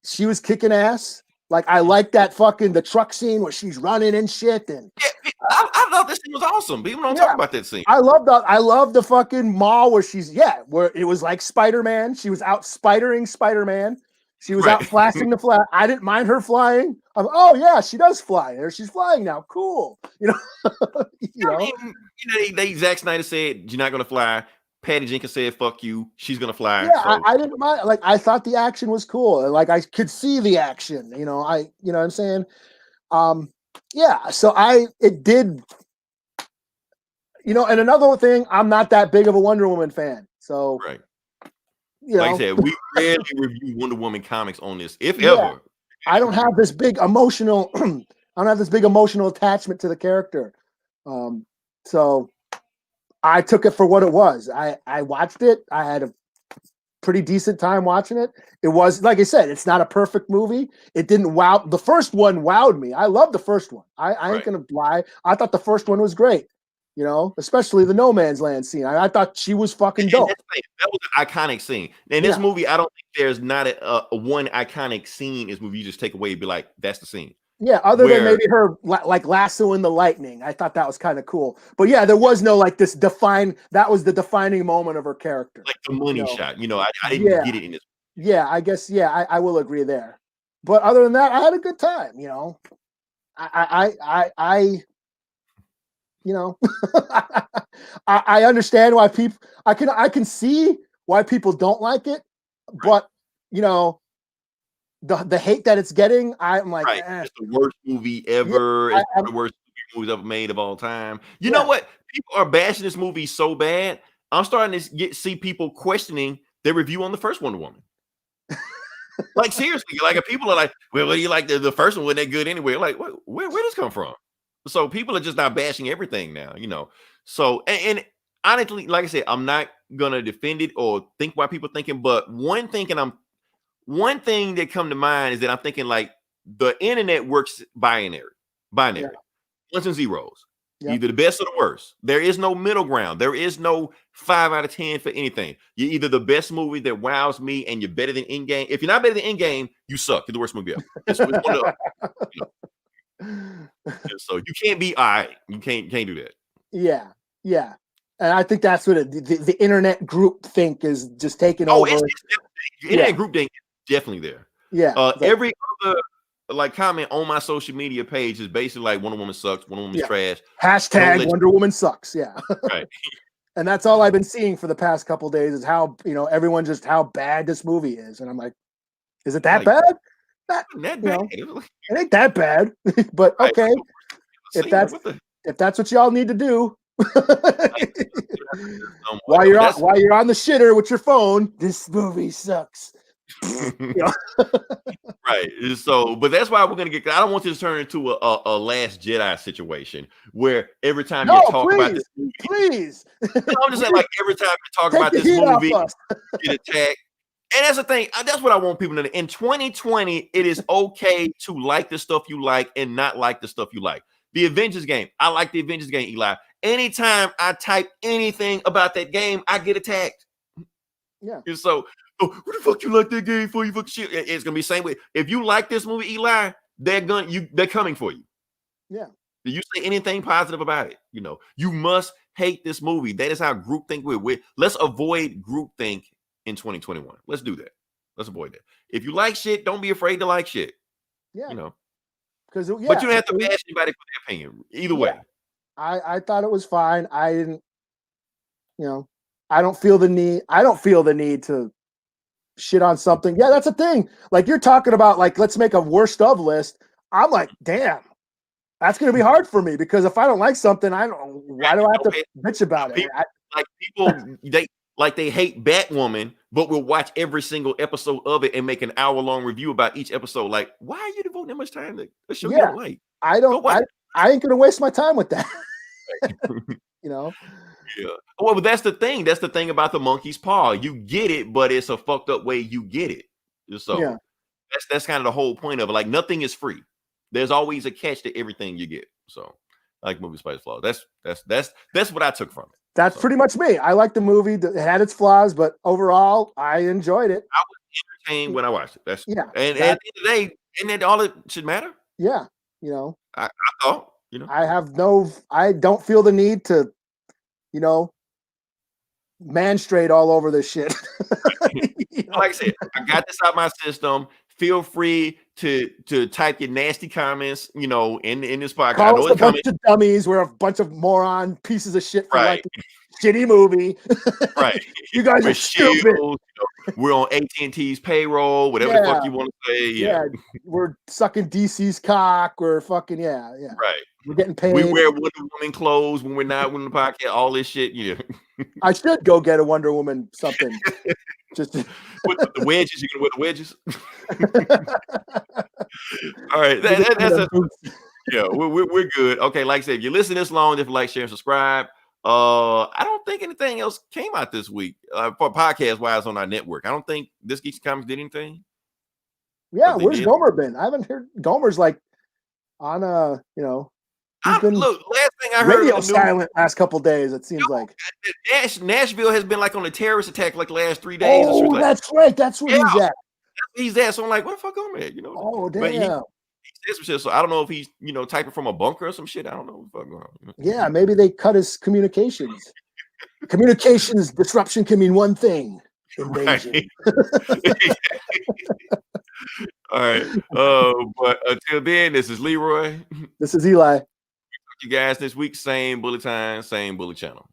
she was kicking ass. Like I like that the truck scene where she's running and shit. And I thought this scene was awesome. People don't talk about that scene. I love the fucking mall where where it was like Spider-Man. She was out spidering Spider-Man. She was out flashing the flag. I didn't mind her flying. She does fly. There, she's flying now. Cool. Zack Snyder said you're not gonna fly. Patty Jenkins said, "Fuck you." She's gonna fly. Yeah, so. I didn't mind. Like I thought the action was cool, and like I could see the action. You know what I'm saying? So it did. And another thing, I'm not that big of a Wonder Woman fan. So right. Like I said, we rarely review Wonder Woman comics on this, if ever. I don't have this big emotional. I don't have this big emotional attachment to the character. So I took it for what it was. I watched it. I had a pretty decent time watching it. It was, like I said, it's not a perfect movie. It didn't wow. The first one wowed me. I love the first one. I ain't going to lie. I thought the first one was great. Especially the No Man's Land scene. I thought she was fucking dope. That was an iconic scene. In this movie, I don't think there's not a one iconic scene in this movie you just take away and be like, that's the scene. Yeah, other than maybe her like lassoing the lightning. I thought that was kind of cool. But yeah, there was no like this that was the defining moment of her character. Like the money shot. I didn't get it in this. Yeah, I guess, I will agree there. But other than that, I had a good time, I understand why people I can see why people don't like it, but the hate that it's getting, I'm like, it's the worst movie ever. It's one of the worst movies ever made of all time. You know what? People are bashing this movie so bad. I'm starting to see people questioning their review on the first Wonder Woman. Like seriously, like if people are like, well, you like the first one wasn't that good anyway. Like, where does this come from? So people are just not bashing everything now, So and honestly, like I said, I'm not gonna defend it or think why people thinking, but one thing that come to mind is that I'm thinking like the internet works binary, ones and zeros, either the best or the worst. There is no middle ground. There is no 5 out of 10 for anything. You're either the best movie that wows me and you're better than Endgame. If you're not better than Endgame, you suck. You're the worst movie ever. It's one of so you can't be all right. You can't do that. Yeah. And I think that's what the internet group think is just taking over. The internet group thing is definitely there. Yeah. Every other like comment on my social media page is basically like Wonder Woman sucks, Wonder Woman's trash. Hashtag Wonder Woman sucks. Yeah. Right. And that's all I've been seeing for the past couple of days is how, everyone just how bad this movie is. And I'm like, is it that bad? That bad. It ain't that bad. But okay. If that's what y'all need to do. while you're on the shitter with your phone, this movie sucks. Right. So, but that's why we're gonna get. I don't want this to turn into a Last Jedi situation where every time you talk about this movie, please. I'm just saying, like every time you talk about this movie, you get attacked. And that's the thing. That's what I want people to know. In 2020, it is okay to like the stuff you like and not like the stuff you like. The Avengers game. I like the Avengers game, Eli. Anytime I type anything about that game, I get attacked. Yeah. And so, what the fuck you like that game for? You fuck shit. It's gonna be the same way. If you like this movie, Eli, they're coming for you. Yeah. Do you say anything positive about it? You must hate this movie. That is how groupthink we're. Let's avoid groupthink in 2021. Let's do that. Let's avoid that. If you like shit, don't be afraid to like shit. Yeah. But you don't have to bash anybody for their opinion. Either way. I thought it was fine. I didn't, I don't feel the need to shit on something. Yeah, that's a thing. Like you're talking about, like, let's make a worst of list. I'm like, damn, that's going to be hard for me because if I don't like something, why do I have to bitch about it? People, they hate Batwoman, but will watch every single episode of it and make an hour-long review about each episode. Like, why are you devoting that much time to a show you don't like? I ain't going to waste my time with that. Yeah. Well, but that's the thing. That's the thing about the monkey's paw. You get it, but it's a fucked up way you get it. So that's kind of the whole point of it. Like nothing is free. There's always a catch to everything you get. So, like movie Spice Flaws. That's what I took from it. That's pretty much me. I like the movie. It had its flaws, but overall, I enjoyed it. I was entertained when I watched it. And at the end of the day, isn't that all it should matter? Yeah. I thought. I don't feel the need to, man straight all over this shit. Like I said, I got this out of my system. Feel free to type your nasty comments, in this podcast. Call us a bunch of dummies. We're a bunch of moron pieces of shit for like a shitty movie. Right. You guys are stupid. We're on AT&T's payroll, whatever the fuck you want to say. Yeah. We're sucking DC's cock. We're fucking, Right. We're getting paid. We wear Wonder Woman clothes when we're not winning the podcast. All this shit. Yeah. I should go get a Wonder Woman something. Just with the wedges. You gonna wear the wedges? All right. That's we're good. Okay. Like I said, if you listen this long, if you like, share, and subscribe. I don't think anything else came out this week for podcast wise on our network. I don't think This Geeks Comics did anything. Yeah, where's Gomer been? I haven't heard. Gomer's like on last thing I heard, radio silent last couple days. It seems like Nashville has been like on a terrorist attack like the last 3 days. Oh, that's right. That's where he's at. He's at. So I'm like, what the fuck, Gomer at? Oh, damn. But he said some shit. So I don't know if he's typing from a bunker or some shit. I don't know what the fuck going on. Yeah, maybe they cut his communications. Communications disruption can mean one thing: invasion. Right. All right. But until then, this is Leroy. This is Eli. You guys this week, same bullet time, same bullet channel.